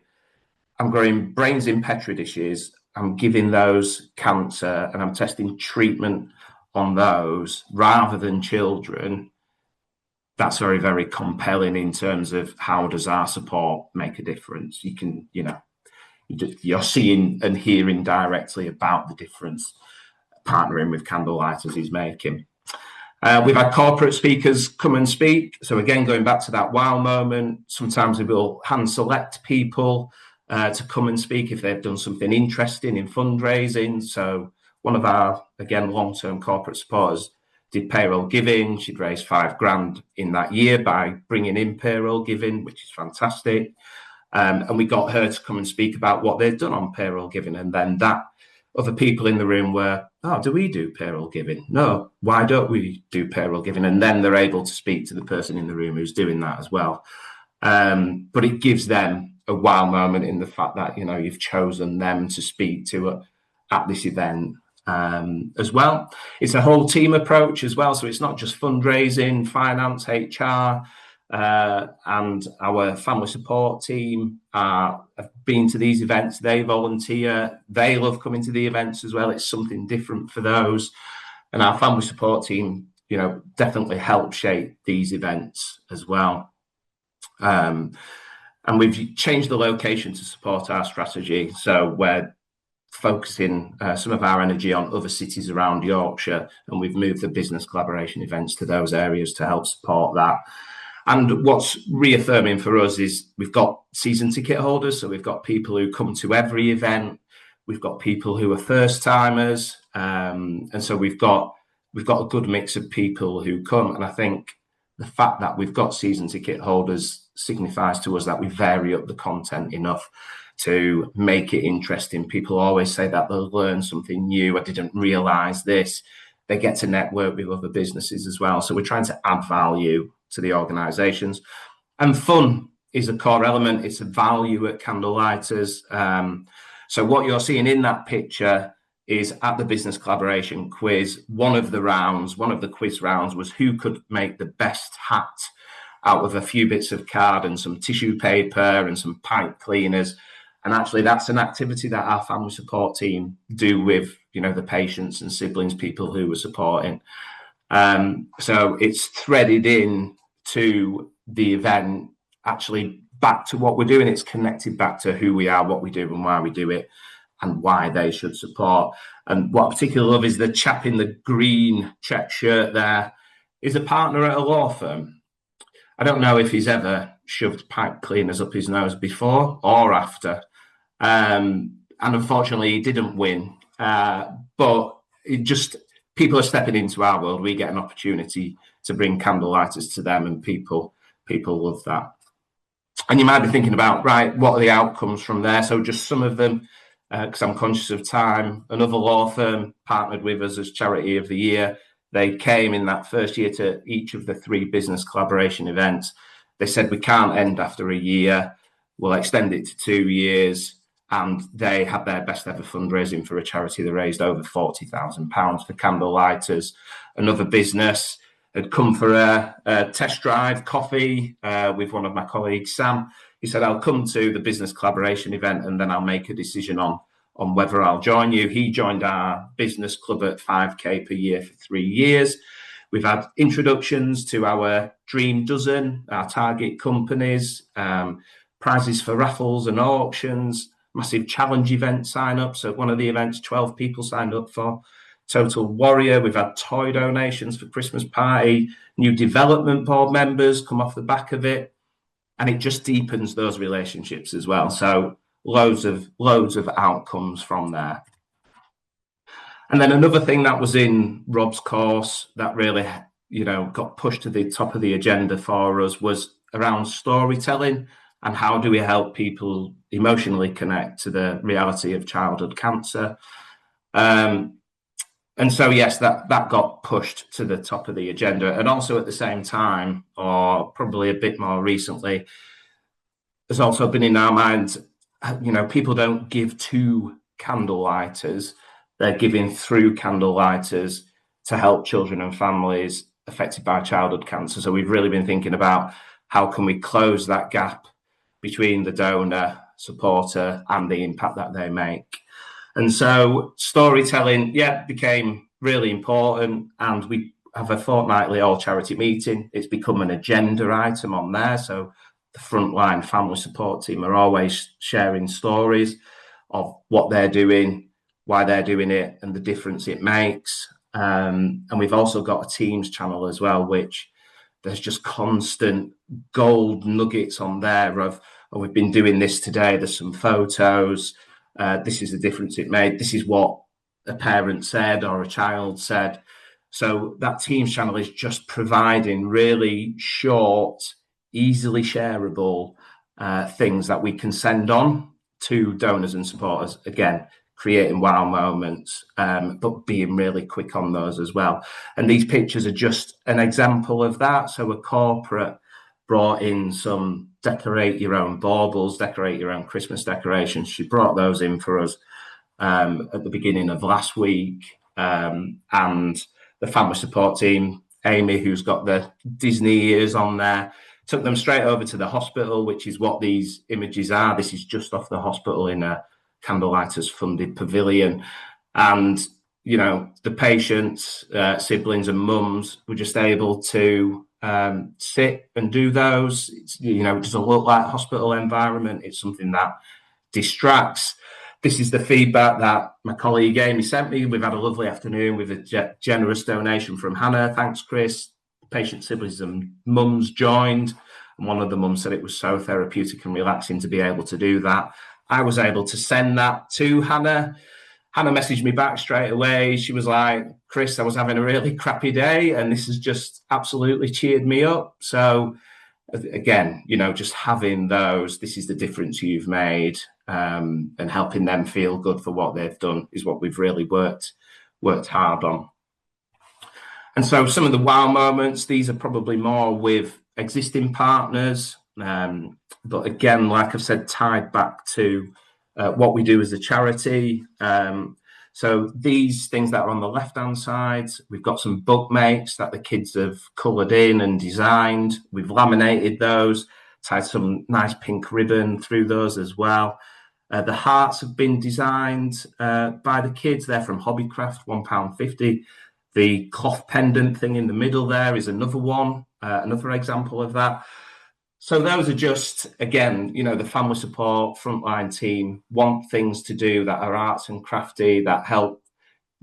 I'm growing brains in Petri dishes, I'm giving those cancer and I'm testing treatment on those rather than children, that's very, very compelling in terms of how does our support make a difference. You can, you're seeing and hearing directly about the difference partnering with Candlelighters is making. We've had corporate speakers come and speak. So again, going back to that wow moment, sometimes we will hand select people to come and speak if they've done something interesting in fundraising. So one of our, again, long-term corporate supporters did payroll giving. She'd raised $5,000 in that year by bringing in payroll giving, which is fantastic. And we got her to come and speak about what they've done on payroll giving. And then that other people in the room were, oh, do we do payroll giving? No, why don't we do payroll giving? And then they're able to speak to the person in the room who's doing that as well. But it gives them a wow moment in the fact that, you've chosen them to speak to at this event as well. It's a whole team approach as well. So it's not just fundraising, finance, HR, and our family support team have been to these events. They volunteer. They love coming to the events as well. It's something different for those. And our family support team, definitely help shape these events as well. And we've changed the location to support our strategy. So we're focusing some of our energy on other cities around Yorkshire, and we've moved the business collaboration events to those areas to help support that. And what's reaffirming for us is we've got season ticket holders. So we've got people who come to every event. We've got people who are first timers. And so we've got a good mix of people who come. And I think the fact that we've got season ticket holders signifies to us that we vary up the content enough to make it interesting. People always say that they'll learn something new. I didn't realize this. They get to network with other businesses as well. So we're trying to add value to the organizations, and fun is a core element. It's a value at Candlelighters. So what you're seeing in that picture is at the business collaboration quiz, one of the quiz rounds was who could make the best hat out of a few bits of card and some tissue paper and some pipe cleaners. And actually that's an activity that our family support team do with, the patients and siblings, people who were supporting. So it's threaded in to the event, actually back to what we're doing. It's connected back to who we are, what we do and why we do it and why they should support. And what I particularly love is the chap in the green check shirt there is a partner at a law firm. I don't know if he's ever shoved pipe cleaners up his nose before or after. And unfortunately he didn't win. But it just, people are stepping into our world. We get an opportunity to bring Candlelighters to them, and people love that. And you might be thinking about, right, what are the outcomes from there? So just some of them, because I'm conscious of time. Another law firm partnered with us as Charity of the Year. They came in that first year to each of the 3 business collaboration events. They said, we can't end after a year. We'll extend it to 2 years. And they had their best ever fundraising for a charity. They raised over £40,000 for Candlelighters. Another business had come for a test drive coffee with one of my colleagues, Sam. He said, I'll come to the business collaboration event and then I'll make a decision on whether I'll join you. He joined our business club at 5k per year for 3 years. We've had introductions to our Dream Dozen, our target companies, prizes for raffles and auctions, massive challenge event sign-ups. At one of the events, 12 people signed up for Total Warrior. We've had toy donations for Christmas party, new development board members come off the back of it, and it just deepens those relationships as well. So loads of outcomes from there. And then another thing that was in Rob's course that really, got pushed to the top of the agenda for us was around storytelling and how do we help people emotionally connect to the reality of childhood cancer. And so, yes, that got pushed to the top of the agenda. And also at the same time, or probably a bit more recently, there's also been in our minds, people don't give to Candlelighters. They're giving through Candlelighters to help children and families affected by childhood cancer. So we've really been thinking about how can we close that gap between the donor, supporter, and the impact that they make. And so storytelling, became really important. And we have a fortnightly all charity meeting. It's become an agenda item on there. So the frontline family support team are always sharing stories of what they're doing, why they're doing it, and the difference it makes. And we've also got a Teams channel as well, which there's just constant gold nuggets on there of, we've been doing this today. There's some photos. This is the difference it made. This is what a parent said or a child said. So that Teams channel is just providing really short, easily shareable things that we can send on to donors and supporters. Again, creating wow moments, but being really quick on those as well. And these pictures are just an example of that. So a corporate brought in some decorate your own baubles, decorate your own Christmas decorations. She brought those in for us at the beginning of last week. And the family support team, Amy, who's got the Disney ears on there, took them straight over to the hospital, which is what these images are. This is just off the hospital in a Candlelighters funded pavilion. And, the patients, siblings and mums were just able to sit and do those. It doesn't look like a hospital environment. It's something that distracts. This is the feedback that my colleague Amy sent me. We've had a lovely afternoon with a generous donation from Hannah. Thanks, Chris. Patient siblings and mums joined. And one of the mums said it was so therapeutic and relaxing to be able to do that. I was able to send that to Hannah. Hannah messaged me back straight away. She was like, Chris, I was having a really crappy day and this has just absolutely cheered me up. So again, just having those, this is the difference you've made, and helping them feel good for what they've done is what we've really worked hard on. And so some of the wow moments, these are probably more with existing partners. But again, like I've said, tied back to what we do as a charity. So these things that are on the left-hand side, we've got some bookmates that the kids have coloured in and designed. We've laminated those, tied some nice pink ribbon through those as well. The hearts have been designed by the kids. They're from Hobbycraft, £1.50. The cloth pendant thing in the middle there is another one, another example of that. So those are just, again, the family support frontline team want things to do that are arts and crafty, that help,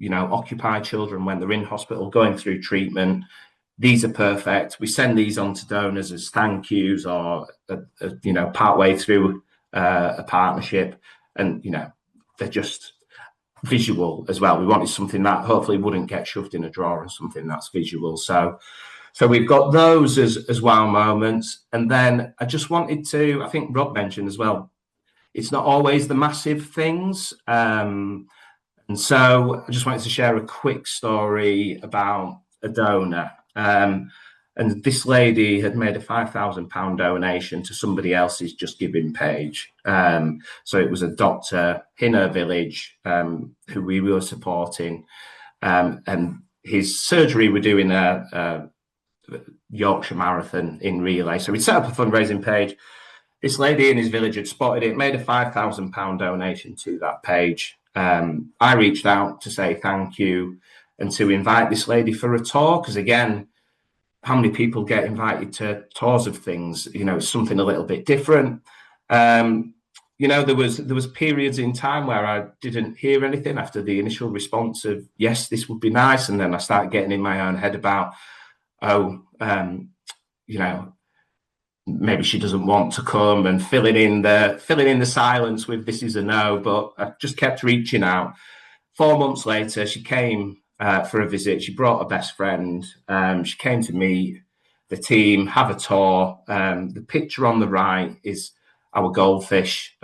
occupy children when they're in hospital, going through treatment. These are perfect. We send these on to donors as thank yous or, partway through a partnership. And, they're just visual as well. We wanted something that hopefully wouldn't get shoved in a drawer and something that's visual. So we've got those as wow moments. And then I just wanted to, I think Rob mentioned as well, it's not always the massive things. And so I just wanted to share a quick story about a donor. And And this lady had made a £5,000 donation to somebody else's Just Giving page. So it was a doctor in her village who we were supporting, and his surgery were doing a Yorkshire Marathon in relay. So we set up a fundraising page. This lady in his village had spotted it, made a £5,000 donation to that page. I reached out to say thank you and to invite this lady for a tour, because again, how many people get invited to tours of things? You know, it's something a little bit different. There was periods in time where I didn't hear anything after the initial response of yes, this would be nice, and then I started getting in my own head about maybe she doesn't want to come, and filling in the silence with this is a no. But I just kept reaching out. 4 months later, she came for a visit. She brought her best friend. She came to meet the team, have a tour. The picture on the right is our goldfish,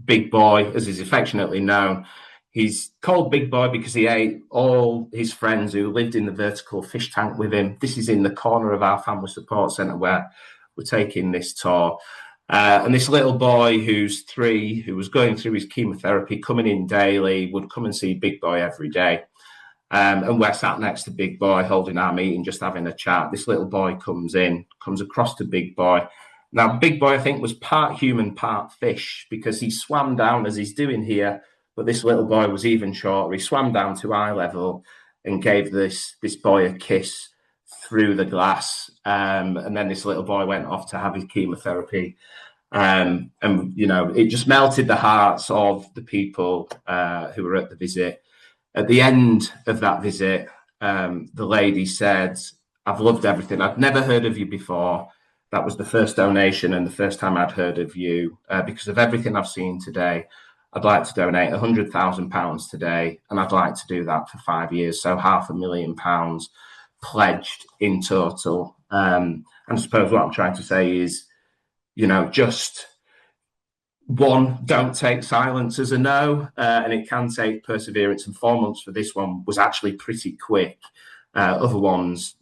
Big Boy, as he's affectionately known. He's called Big Boy because he ate all his friends who lived in the vertical fish tank with him. This is in the corner of our family support centre where we're taking this tour. And this little boy who's 3, who was going through his chemotherapy, coming in daily, would come and see Big Boy every day. And we're sat next to Big Boy holding our meeting, just having a chat. This little boy comes across to Big Boy. Now, Big Boy, I think, was part human, part fish, because he swam down as he's doing here. But this little boy was even shorter. He swam down to eye level and gave this boy a kiss through the glass. And then this little boy went off to have his chemotherapy. And, it just melted the hearts of the people who were at the visit. At the end of that visit, the lady said, "I've loved everything. I'd never heard of you before. That was the first donation and the first time I'd heard of you. Because of everything I've seen today, I'd like to donate £100,000 today, and I'd like to do that for 5 years. So £500,000 pledged in total." And I suppose what I'm trying to say is, just one, don't take silence as a no, and it can take perseverance. And 4 months for this one was actually pretty quick. Other ones,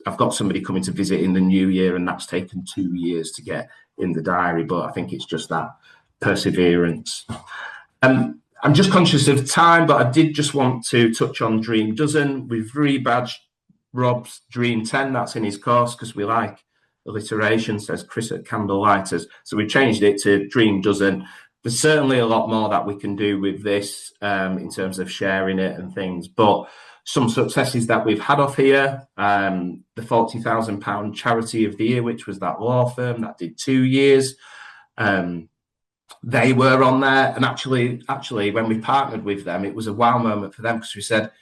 I've got somebody coming to visit in the new year, and that's taken 2 years to get in the diary. But I think it's just that perseverance. I'm just conscious of time, but I did just want to touch on Dream Dozen. We've rebadged Rob's Dream 10. That's in his course because we like alliteration, says Chris at Candlelighters. So we changed it to Dream Dozen. There's certainly a lot more that we can do with this in terms of sharing it and things. But some successes that we've had off here, the £40,000 charity of the year, which was that law firm that did 2 years. They were on there. And actually, when we partnered with them, it was a wow moment for them because we said,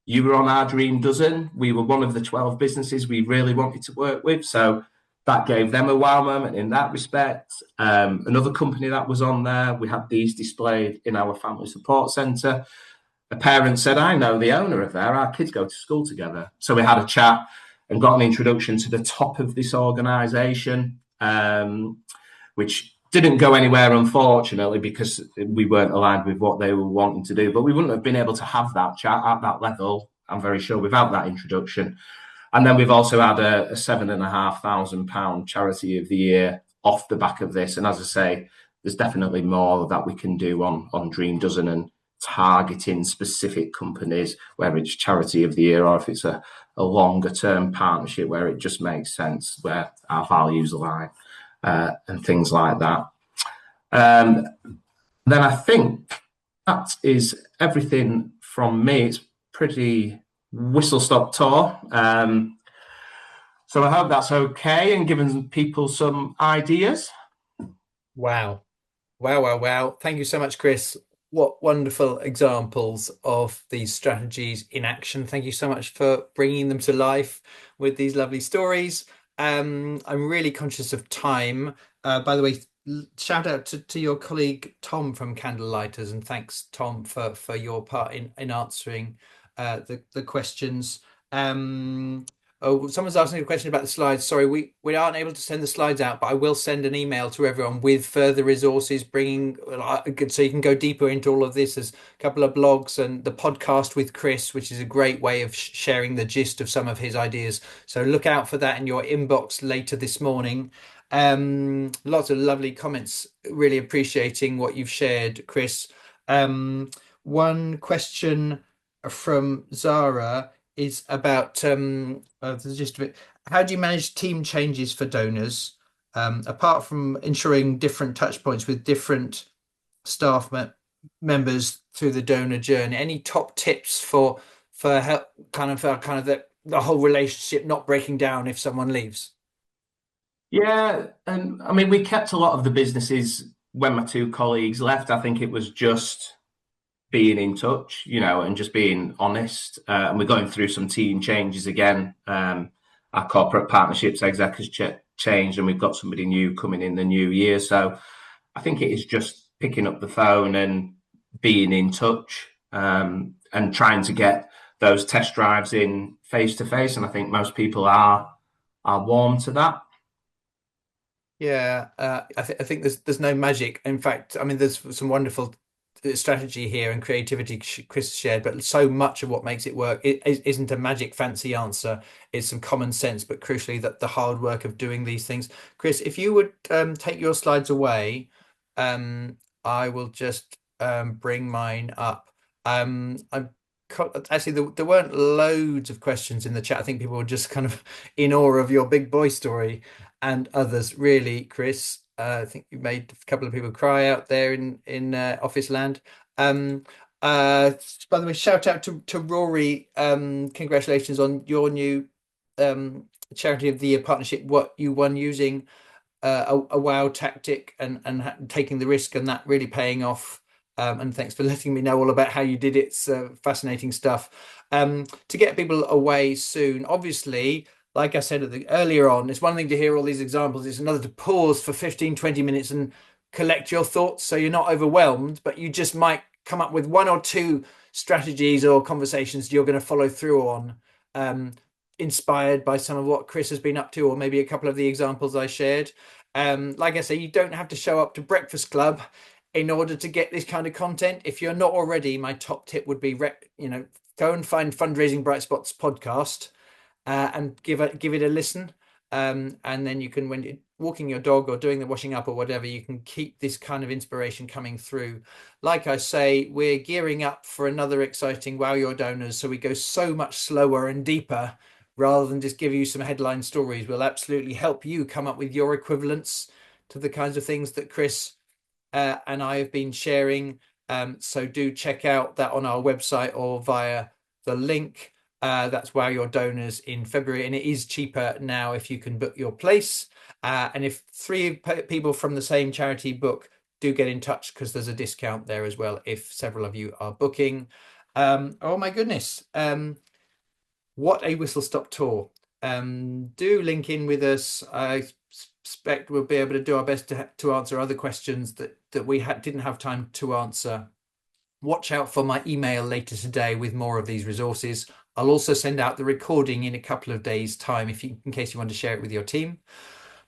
you were on our Dream Dozen. We were one of the 12 businesses we really wanted to work with. So that gave them a wow moment in that respect. Another company that was on there, we had these displayed in our family support centre. A parent said, I know the owner of there. Our kids go to school together. So we had a chat and got an introduction to the top of this organisation, which didn't go anywhere, unfortunately, because we weren't aligned with what they were wanting to do. But we wouldn't have been able to have that chat at that level, I'm very sure, without that introduction. And then we've also had a £7,500 charity of the year off the back of this. And as I say, there's definitely more that we can do on Dream Dozen and targeting specific companies, whether it's charity of the year or if it's a longer term partnership where it just makes sense, where our values align. And things like that. Then I think that is everything from me. It's pretty whistle-stop tour. So I hope that's okay and given people some ideas. Wow. Thank you so much, Chris. What wonderful examples of these strategies in action. Thank you so much for bringing them to life with these lovely stories. I'm really conscious of time. By the way, shout out to your colleague Tom from Candlelighters, and thanks, Tom, for your part in answering the questions. Oh, someone's asking a question about the slides. Sorry, we aren't able to send the slides out, but I will send an email to everyone with further resources, bringing so you can go deeper into all of this. There's a couple of blogs and the podcast with Chris, which is a great way of sharing the gist of some of his ideas. So look out for that in your inbox later this morning. Lots of lovely comments. Really appreciating what you've shared, Chris. One question from Zara is about the gist of it. How do you manage team changes for donors, apart from ensuring different touch points with different staff members through the donor journey? Any top tips for help, kind of the whole relationship not breaking down if someone leaves? Yeah, and I mean, we kept a lot of the businesses when my two colleagues left. I think it was just being in touch, and just being honest. And we're going through some team changes again. Our corporate partnerships exec has changed, and we've got somebody new coming in the new year. So I think it is just picking up the phone and being in touch, and trying to get those test drives in face to face. And I think most people are warm to that. Yeah, I think there's no magic. In fact, I mean, there's some wonderful strategy here and creativity Chris shared, but so much of what makes it work isn't a magic fancy answer. It's some common sense, but crucially that the hard work of doing these things. Chris, if you would take your slides away, I will just bring mine up. I'm actually there weren't loads of questions in the chat. I think people were just kind of in awe of your big boy story and others. Really, Chris, I think you made a couple of people cry out there in office land. Um, uh, by the way, shout out to Rory. Congratulations on your new um, charity of the year partnership. What you won using a wow tactic and taking the risk and that really paying off. And thanks for letting me know all about how you did it. It's fascinating stuff. To get people away soon, obviously, like I said earlier on, it's one thing to hear all these examples. It's another to pause for 15, 20 minutes and collect your thoughts so you're not overwhelmed, but you just might come up with one or two strategies or conversations you're going to follow through on. Um, Inspired by some of what Chris has been up to, or maybe a couple of the examples I shared. Like I say, you don't have to show up to Breakfast Club in order to get this kind of content. If you're not already, my top tip would be, go and find Fundraising Bright Spots podcast and give it a listen. And then you can, when you're walking your dog or doing the washing up or whatever, you can keep this kind of inspiration coming through. Like I say, we're gearing up for another exciting Wow Your Donors. So we go so much slower and deeper rather than just give you some headline stories. We'll absolutely help you come up with your equivalents to the kinds of things that Chris and I have been sharing. So do check out that on our website or via the link. That's Wow Your Donors in February, and it is cheaper now if you can book your place. And if three people from the same charity book, do get in touch because there's a discount there as well if several of you are booking. Oh my goodness. What a whistle stop tour. Do link in with us. I suspect we'll be able to do our best to answer other questions that we didn't have time to answer. Watch out for my email later today with more of these resources. I'll also send out the recording in a couple of days' time in case you want to share it with your team.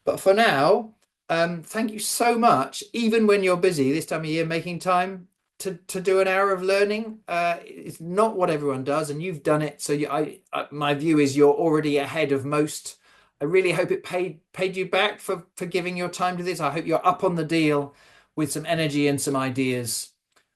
But for now, thank you so much. Even when you're busy this time of year, making time to do an hour of learning. It's not what everyone does, and you've done it. So my view is you're already ahead of most. I really hope it paid you back for giving your time to this. I hope you're up on the deal with some energy and some ideas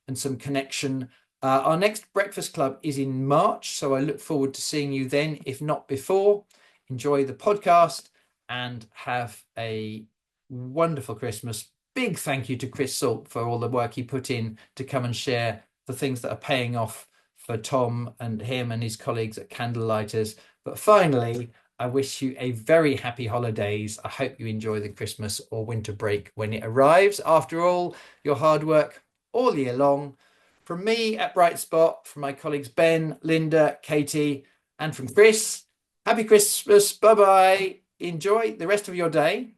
and some connection. Our next Breakfast Club is in March, so I look forward to seeing you then, if not before. Enjoy the podcast and have a wonderful Christmas. Big thank you to Chris Salt for all the work he put in to come and share the things that are paying off for Tom and him and his colleagues at Candlelighters. But finally, I wish you a very happy holidays. I hope you enjoy the Christmas or winter break when it arrives. After all, your hard work all year long. From me at Bright Spot, from my colleagues Ben, Linda, Katie, and from Chris, happy Christmas. Bye-bye. Enjoy the rest of your day.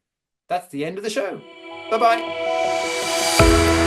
That's the end of the show. Bye-bye.